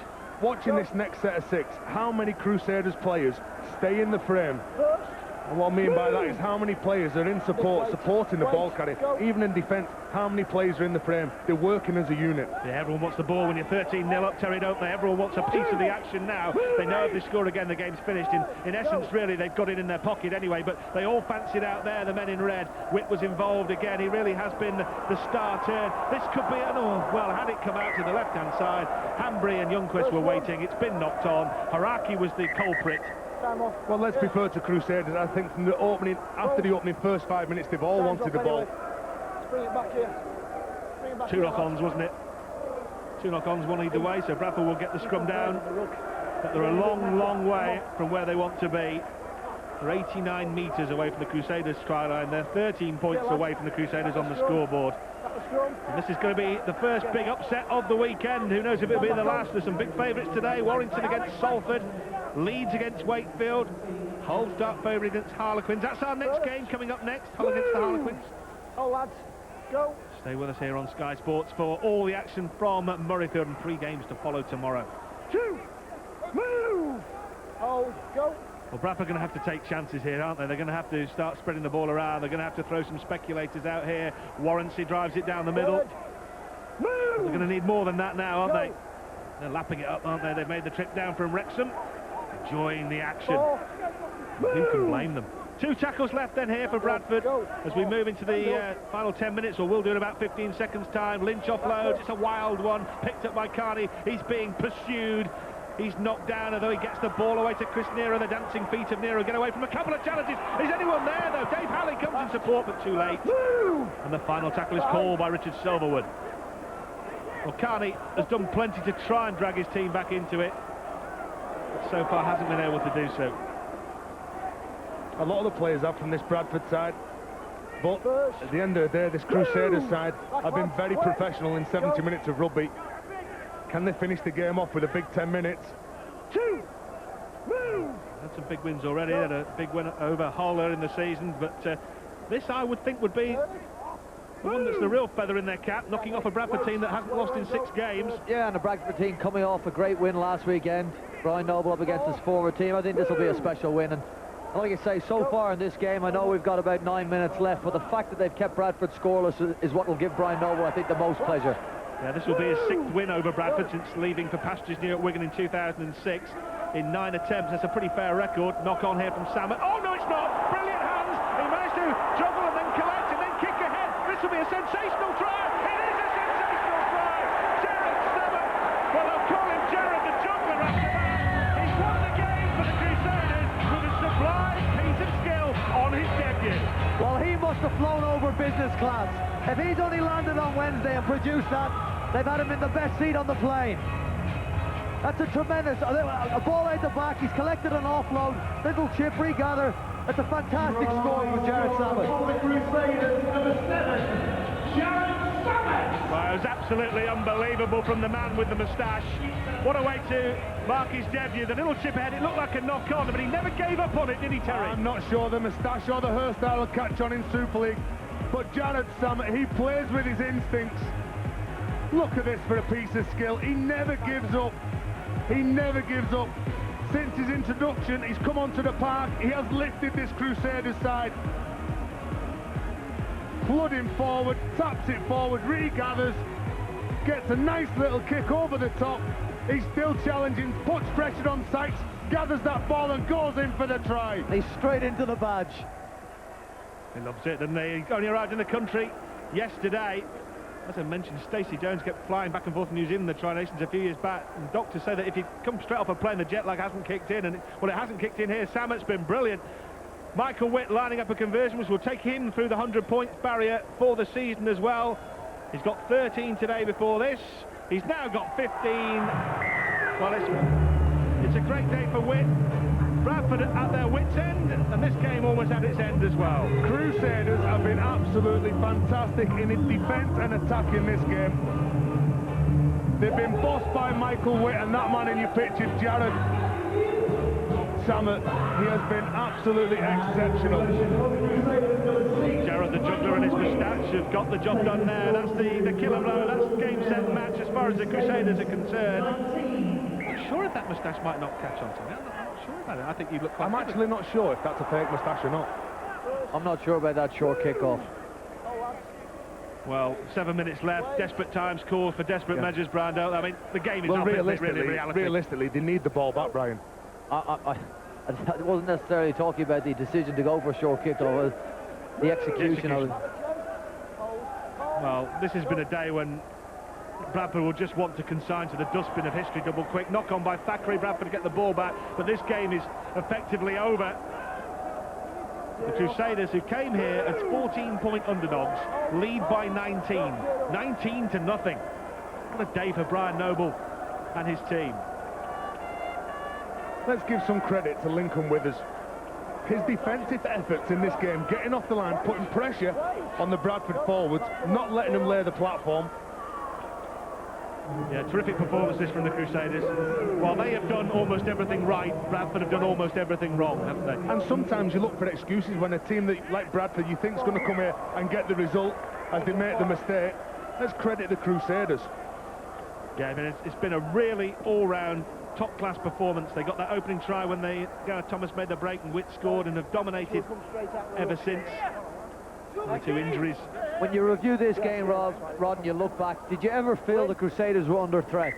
[SPEAKER 3] Watching this next set of 6, how many Crusaders players stay in the frame? And what I mean by that is how many players are in support, supporting the ball carrier. Even in defence, how many players are in the frame? They're working as a unit.
[SPEAKER 2] Yeah, everyone wants the ball when you're 13-0 up, Terry, don't they? Everyone wants a piece of the action now. They know if they score again, the game's finished. In essence, really, they've got it in their pocket anyway, but they all fancied out there, the men in red. Witt was involved again. He really has been the star turn. This could be well, had it come out to the left-hand side, Hambry and Youngquist were waiting. It's been knocked on. Haraki was the culprit.
[SPEAKER 3] Well, let's be fair to Crusaders. I think from the opening, after the opening first 5 minutes, they've all wanted the ball.
[SPEAKER 5] Bring it back here.
[SPEAKER 2] 2 knock-ons, wasn't it? 2 knock-ons, one either way, so Bradford will get the scrum down. But they're a long, long way from where they want to be. They're 89 metres away from the Crusaders' try line. They're 13 points away from the Crusaders on the scoreboard. And this is going to be the first big upset of the weekend. Who knows if it'll be the last? There's some big favourites today. Warrington against Salford. Leeds against Wakefield. Hull start favourite against Harlequins. That's our next game coming up next. Hull against the Harlequins.
[SPEAKER 5] Oh, lads, go.
[SPEAKER 2] Stay with us here on Sky Sports for all the action from Murrayfield, and 3 games to follow tomorrow.
[SPEAKER 5] 2, move. Oh, go.
[SPEAKER 2] Well, Bradford are going to have to take chances here, aren't they? They're going to have to start spreading the ball around. They're going to have to throw some speculators out here. Warrancy drives it down the middle. They're going to need more than that now, aren't they? They're lapping it up, aren't they? They've made the trip down from Wrexham. Enjoying the action. Who can blame them? 2 tackles left then here for Bradford as we move into the final 10 minutes, or we'll do in about 15 seconds time. Lynch offloads, it's a wild one, picked up by Carney. He's being pursued. He's knocked down, although he gets the ball away to Chris Nero. The dancing feet of Nero get away from a couple of challenges. Is anyone there, though? Dave Halley comes in support, but too late. And the final tackle is called by Richard Silverwood. Well, Carney has done plenty to try and drag his team back into it, but so far hasn't been able to do so.
[SPEAKER 3] A lot of the players have from this Bradford side, but at the end of the day, this Crusaders side have been very professional in 70 minutes of rugby. Can they finish the game off with a big 10 minutes?
[SPEAKER 5] 2, move.
[SPEAKER 2] Had some big wins already. They had a big win over Hull in the season, but this I would think would be the one that's the real feather in their cap, knocking off a Bradford team that hasn't lost in 6 games.
[SPEAKER 4] Yeah, and the Bradford team coming off a great win last weekend. Brian Noble up against his former team. I think this will be a special win. And like I say, so far in this game, I know we've got about 9 minutes left, but the fact that they've kept Bradford scoreless is what will give Brian Noble, I think, the most pleasure.
[SPEAKER 2] Yeah, this will be his 6th win over Bradford since leaving for pastures new at Wigan in 2006. In 9 attempts, that's a pretty fair record. Knock on here from Salmon. Oh, no, it's not! Brilliant hands! He managed to juggle and then collect and then kick ahead. This will be a sensational try! It is a sensational try! Jared Salmon! Well, they'll call him Jared the Juggler after that. He's won the game for the Crusaders with a sublime piece of skill on his debut.
[SPEAKER 4] Well, he must have flown over business class. If he's only landed on Wednesday and produced that, they've had him in the best seat on the plane. That's a tremendous, a ball out the back, he's collected an offload, little chip, regather. That's a fantastic score from Jared Salmon.
[SPEAKER 2] Well, it was absolutely unbelievable from the man with the moustache. What a way to mark his debut. The little chip ahead, it looked like a knock-on, but he never gave up on it, did he, Terry?
[SPEAKER 3] I'm not sure the moustache or the hairstyle will catch on in Super League, but Jared Salmon, he plays with his instincts. Look at this for a piece of skill. He never gives up. He never gives up. Since his introduction, he's come onto the park. He has lifted this Crusaders side. Flooding forward, taps it forward, regathers, gets a nice little kick over the top. He's still challenging, puts pressure on Sykes, gathers that ball and goes in for the try.
[SPEAKER 4] He's straight into the badge.
[SPEAKER 2] He loves it, doesn't he? He only arrived in the country yesterday. As I mentioned, Stacey Jones kept flying back and forth from New Zealand, the Tri-Nations a few years back, and doctors say that if you come straight off a plane, the jet lag hasn't kicked in, and it hasn't kicked in here. Sammett's been brilliant. Michael Witt lining up a conversion, which will take him through the 100-point barrier for the season as well. He's got 13 today before this. He's now got 15. Well, it's a great day for Witt. Bradford at their wits' end, and this game almost at its end as well.
[SPEAKER 3] Crusaders have been absolutely fantastic in defence and attack in this game. They've been bossed by Michael Witt, and that man in your picture, Jared Sammett. He has been absolutely exceptional.
[SPEAKER 2] Jared the juggler and his moustache have got the job done there. That's the killer blow. That's game, set, match as far as the Crusaders are concerned. I'm not sure if that moustache might not catch on to me. I'm not sure about it. I think you look quite...
[SPEAKER 3] I'm actually not sure if that's a fake moustache or not.
[SPEAKER 4] I'm not sure about that short kick-off.
[SPEAKER 2] Well, 7 minutes left. Desperate times call for desperate measures, Brando. I mean, the game is not really reality.
[SPEAKER 3] Realistically, they need the ball back, Brian.
[SPEAKER 4] I wasn't necessarily talking about the decision to go for a short kick, or the execution of it.
[SPEAKER 2] Well, this has been a day when Bradford will just want to consign to the dustbin of history double quick. Knock on by Thackeray, Bradford to get the ball back, but this game is effectively over. The Crusaders, who came here as 14-point underdogs, lead by 19. 19-0. What a day for Brian Noble and his team.
[SPEAKER 3] Let's give some credit to Lincoln Withers. His defensive efforts in this game, getting off the line, putting pressure on the Bradford forwards, not letting them lay the platform.
[SPEAKER 2] Yeah, terrific performances from the Crusaders. While they have done almost everything right, Bradford have done almost everything wrong, haven't they?
[SPEAKER 3] And sometimes you look for excuses when a team like Bradford you think is going to come here and get the result as they make the mistake. Let's credit the Crusaders.
[SPEAKER 2] Yeah, I mean, it's been a really all-round top-class performance. They got that opening try when Gareth Thomas made the break and Witt scored, and have dominated ever since. The two injuries.
[SPEAKER 4] When you review this game, Rod, and you look back, did you ever feel the Crusaders were under threat?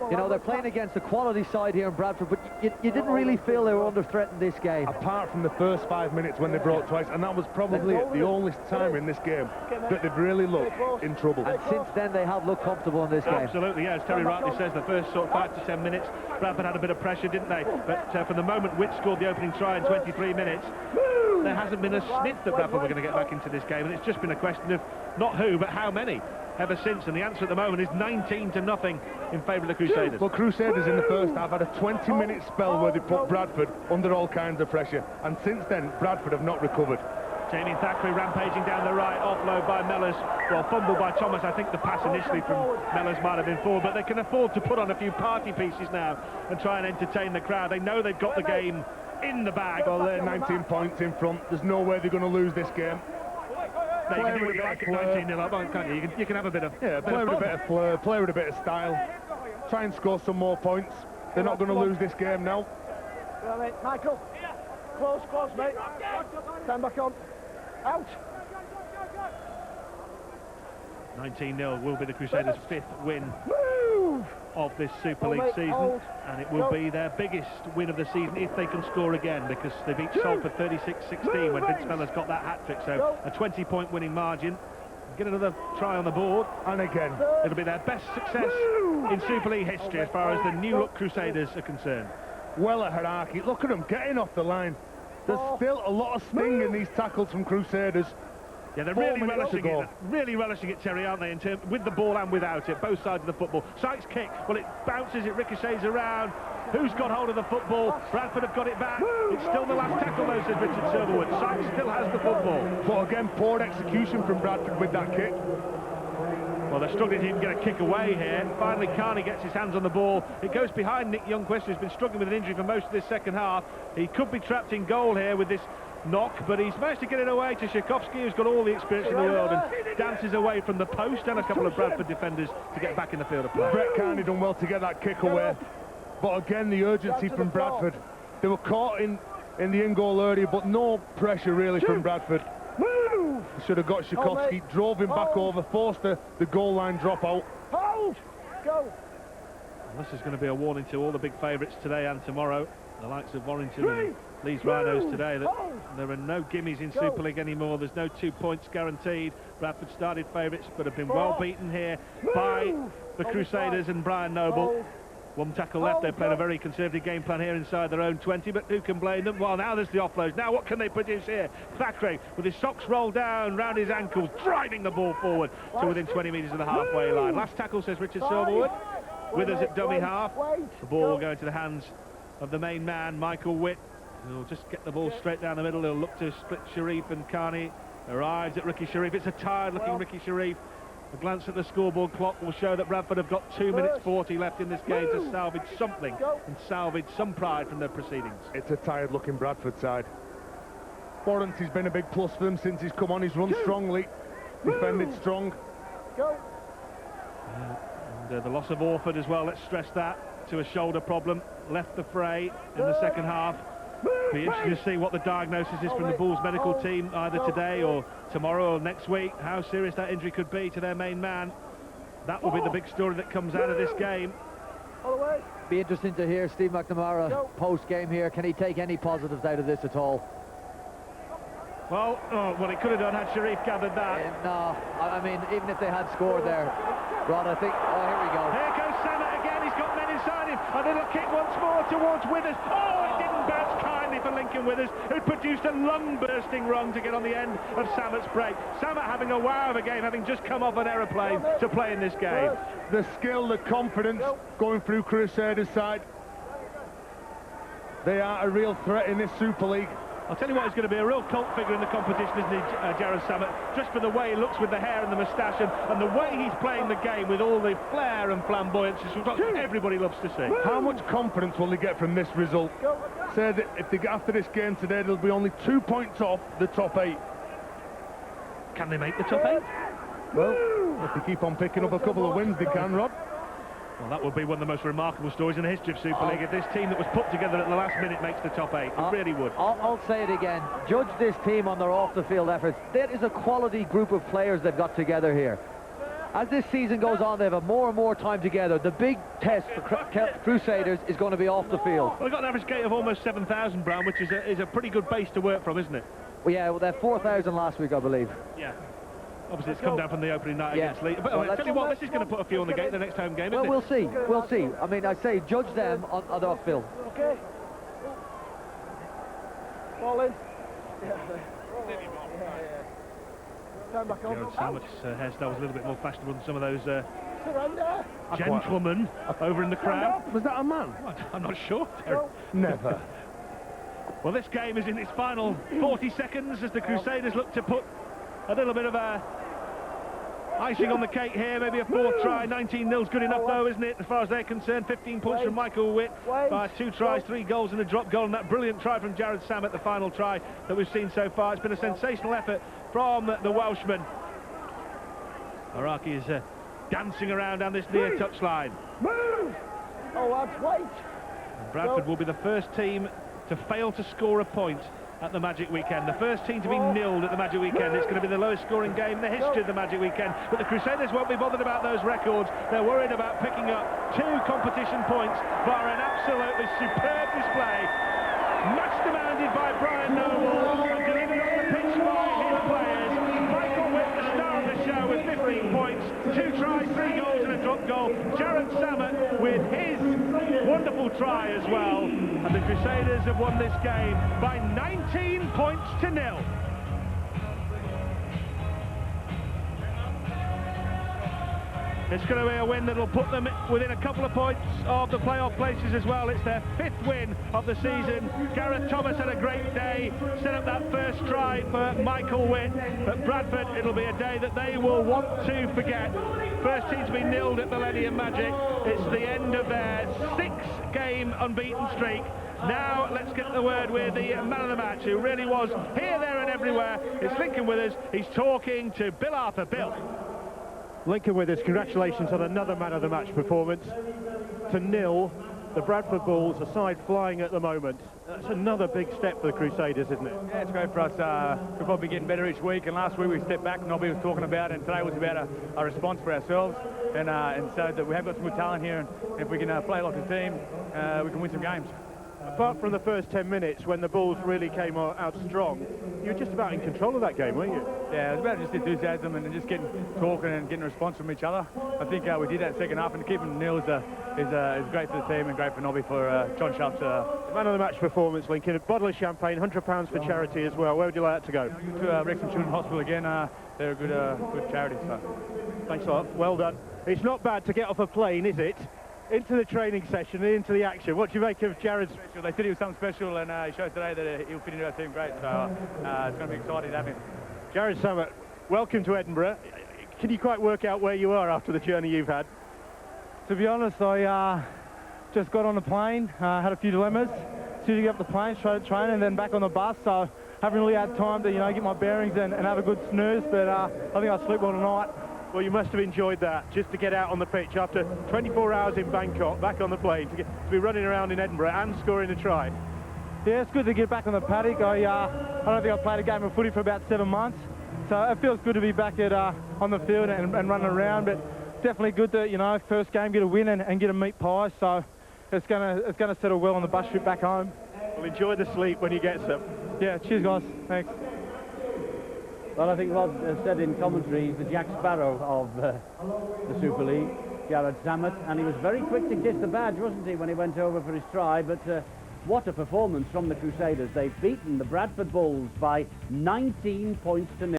[SPEAKER 4] You know, they're playing against a quality side here in Bradford, but you didn't really feel they were under threat in this game.
[SPEAKER 3] Apart from the first 5 minutes when they broke twice, and that was probably the only time in this game that they've really looked in trouble.
[SPEAKER 4] And since then, they have looked comfortable in this game.
[SPEAKER 2] Absolutely, yeah, as Terry rightly says, the first sort of 5 to 10 minutes, Bradford had a bit of pressure, didn't they? But from the moment Witt scored the opening try in 23 minutes, there hasn't been a sniff that Bradford were going to get back into this game, and it's just been a question of not who, but how many ever since, and the answer at the moment is 19-0 in favour of the Crusaders.
[SPEAKER 3] Well, Crusaders in the first half had a 20-minute spell where they put Bradford under all kinds of pressure, and since then Bradford have not recovered.
[SPEAKER 2] Jamie Thackeray rampaging down the right, offload by Mellors, well, fumble by Thomas. I think the pass initially from Mellors might have been forward, but they can afford to put on a few party pieces now and try and entertain the crowd. They know they've got the game in the bag.
[SPEAKER 3] Well, they're 19 points in front. There's no way they're going to lose this game.
[SPEAKER 2] You can do it like 19-0 up, can't you? You can have a bit of...
[SPEAKER 3] Yeah, play with a bit of flair, play with a bit of style. Try and score some more points. They're not going to lose this game now.
[SPEAKER 5] Yeah, mate. Michael. Close, mate. Stand back on. Out.
[SPEAKER 2] 19-0 will be the Crusaders' 5th win of this Super League season, and it will be their biggest win of the season if they can score again, because they beat Salford 36-16 when Vince Mellors got that hat-trick, so a 20-point winning margin. Get another try on the board,
[SPEAKER 3] and again
[SPEAKER 2] it'll be their best success in Super League history as far as the new-look Crusaders are concerned.
[SPEAKER 3] Well at Haraki, look at them getting off the line. There's still a lot of sting in these tackles from Crusaders.
[SPEAKER 2] Yeah, they're really relishing it, Terry, aren't they, with the ball and without it, both sides of the football. Sykes' kick, well, it bounces, it ricochets around. Who's got hold of the football? Bradford have got it back. It's still the last tackle, though, says Richard Silverwood. Sykes still has the football.
[SPEAKER 3] But again, poor execution from Bradford with that kick.
[SPEAKER 2] Well, they're struggling to even get a kick away here. Finally, Carney gets his hands on the ball. It goes behind Nick Youngquist, who's been struggling with an injury for most of this second half. He could be trapped in goal here with this knock, but he's managed to get it away to Tchaikovsky, who's got all the experience in the world, and dances away from the post and a couple of Bradford defenders to get back in the field of play.
[SPEAKER 3] Brett Carney done well to get that kick away, but again, the urgency from Bradford. They were caught in the in-goal area, but no pressure really from Bradford. Should have got Tchaikovsky, drove him back over, forced the goal line dropout.
[SPEAKER 5] Hold! Go!
[SPEAKER 2] And this is going to be a warning to all the big favourites today and tomorrow, the likes of Warrington and Leeds Rhinos today that there are no gimmies in Super League anymore. There's no 2 points guaranteed. Bradford started favourites but have been well beaten here by the Crusaders and Brian Noble. One tackle left. They're playing a very conservative game plan here inside their own 20, but who can blame them? Well, now there's the offloads. Now what can they produce here? Thackeray with his socks rolled down round his ankles, driving the ball forward to within 20 metres of the halfway line. Last tackle, says Richard Silverwood. Withers at dummy half. The ball will go into the hands of the main man, Michael Witt. He'll just get the ball straight down the middle. He'll look to split Sharif and Carney. Arrives at Ricky Sharif. It's a tired-looking Ricky Sharif. A glance at the scoreboard clock will show that Bradford have got 2 minutes 40 left in this game to salvage something and salvage some pride from their proceedings.
[SPEAKER 3] It's a tired-looking Bradford side. Lawrence has been a big plus for them since he's come on. He's run strongly, defended strong.
[SPEAKER 2] And the loss of Orford as well, let's stress that, to a shoulder problem, left the fray in the second half. Be interesting to see what the diagnosis is from the Bulls medical team either today or tomorrow or next week, how serious that injury could be to their main man. That will be the big story that comes out of this game.
[SPEAKER 4] Be interesting to hear Steve McNamara post-game here. Can he take any positives out of this at all?
[SPEAKER 2] Well, what he could have done had Sharif gathered that.
[SPEAKER 4] No, I mean, even if they had scored there, Rod, I think... Oh, here we go.
[SPEAKER 2] Here goes Samet again. He's got men inside him. A little kick once more towards Withers. Oh, it didn't bounce kindly for Lincoln Withers, who produced a lung-bursting run to get on the end of Samet's break. Samet having a wow of a game, having just come off an aeroplane to play in this game.
[SPEAKER 3] The skill, the confidence going through Crusaders' side. They are a real threat in this Super League.
[SPEAKER 2] I'll tell you what, he's going to be a real cult figure in the competition, isn't he, Jared Samet? Just for the way he looks with the hair and the moustache and the way he's playing the game with all the flair and flamboyance. Everybody loves to see.
[SPEAKER 3] How much confidence will they get from this result? Say that if they get after this game today, they'll be only 2 points off the top 8.
[SPEAKER 2] Can they make the top 8?
[SPEAKER 3] Well, if they keep on picking up a couple of wins, they can, Rod.
[SPEAKER 2] Well, that would be one of the most remarkable stories in the history of Super League if this team that was put together at the last minute makes the top 8. It really would.
[SPEAKER 4] I'll say it again. Judge this team on their off-the-field efforts. That is a quality group of players they've got together here. As this season goes on, they have more and more time together. The big test for Crusaders is going to be off the field.
[SPEAKER 2] Well, they've got an average gate of almost 7,000, Brown, which is a pretty good base to work from, isn't it?
[SPEAKER 4] Well, yeah, well, they're 4,000 last week, I believe.
[SPEAKER 2] Yeah. Obviously, it's come down from the opening night against Leeds. But I tell you what, this is going to put a few on the gate the next home game, isn't it?
[SPEAKER 4] Well, we'll see. We'll see. I mean, I say judge them on the off-field.
[SPEAKER 5] Okay. Ball in. Turn back on.
[SPEAKER 2] Jared Samet's hairstyle was a little bit more fashionable than some of those gentlemen over in the crowd.
[SPEAKER 3] Was that a man?
[SPEAKER 2] I'm not sure, Terry.
[SPEAKER 3] Never.
[SPEAKER 2] Well, this game is in its final 40 seconds as the Crusaders look to put a little bit of icing on the cake here, maybe a fourth try. 19-0's good enough though, isn't it, as far as they're concerned. 15 points from Michael Witt by 2 tries, 3 goals and a drop goal, and that brilliant try from Jared Samet, the final try that we've seen so far. It's been a sensational effort from the Welshman. Araki is dancing around down this near touchline.
[SPEAKER 5] Move! Oh, lads, wait!
[SPEAKER 2] And Bradford will be the first team to fail to score a point at the Magic Weekend. The first team to be nilled at the Magic Weekend. It's going to be the lowest scoring game in the history of the Magic Weekend. But the Crusaders won't be bothered about those records. They're worried about picking up 2 competition points via an absolutely superb display. Much demanded by Brian Noble and delivered on the pitch by his players. Michael Witt, the star of the show, with 15 points, 2 tries, 3 goals and a drop goal. Jared Samet with his wonderful try as well. And the Crusaders have won this game by 19 points to 0. It's going to be a win that'll put them within a couple of points of the playoff places as well. It's their 5th win of the season. Gareth Thomas had a great day, set up that first try for Michael Witt. But Bradford, it'll be a day that they will want to forget. First team to be nilled at Millennium Magic. It's the end of their 6-game unbeaten streak. Now let's get the word with the man of the match, who really was here, there and everywhere. It's Lincoln Withers. He's talking to Bill Arthur. Bill.
[SPEAKER 5] Lincoln Withers, congratulations on another man of the match performance. To 0, the Bradford Bulls, a side flying at the moment. That's another big step for the Crusaders, isn't it?
[SPEAKER 6] Yeah, it's great for us. We've probably been getting better each week, and last week we stepped back, Nobby was talking about, and today was about a response for ourselves, and so that we have got some good talent here, and if we can play like a team, we can win some games.
[SPEAKER 5] apart from the first 10 minutes when the Bulls really came out strong, you were just about in control of that game, weren't you?
[SPEAKER 6] Yeah, it was about just enthusiasm and just talking and getting a response from each other. I think we did that second half, and keeping nil is great for the team and great for Nobby for John Sharp's
[SPEAKER 5] Man of the match performance, Lincoln. A bottle of champagne, £100 for charity as well. Where would you like that to go?
[SPEAKER 6] To Wrexham Children's Hospital again. They're a good charity. So.
[SPEAKER 5] Thanks a lot. Well done. It's not bad to get off a plane, is it? Into the training session, into the action. What do you make of Jared's?
[SPEAKER 6] They said he was something special, and he showed today that he'll fit into our team great. So it's going to be exciting to have him.
[SPEAKER 5] Jared Summit, welcome to Edinburgh. Can you quite work out where you are after the journey you've had?
[SPEAKER 7] To be honest, I just got on the plane, had a few dilemmas. Suiting up the plane, straight to training, and then back on the bus. So haven't really had time to, get my bearings and have a good snooze. But I think I'll sleep well tonight.
[SPEAKER 5] Well, you must have enjoyed that, just to get out on the pitch after 24 hours in Bangkok, back on the plane, to be running around in Edinburgh and scoring a try.
[SPEAKER 7] Yeah, it's good to get back on the paddock. I don't think I've played a game of footy for about 7 months. So it feels good to be back at on the field and running around. But definitely good to, first game, get a win and get a meat pie. So it's gonna settle well on the bus trip back home.
[SPEAKER 5] Well, enjoy the sleep when you get some.
[SPEAKER 7] Yeah, cheers guys, thanks.
[SPEAKER 1] Well, I think Rod said in commentary, he's the Jack Sparrow of the Super League, Jared Samet, and he was very quick to kiss the badge, wasn't he, when he went over for his try. But what a performance from the Crusaders. They've beaten the Bradford Bulls by 19 points to 0.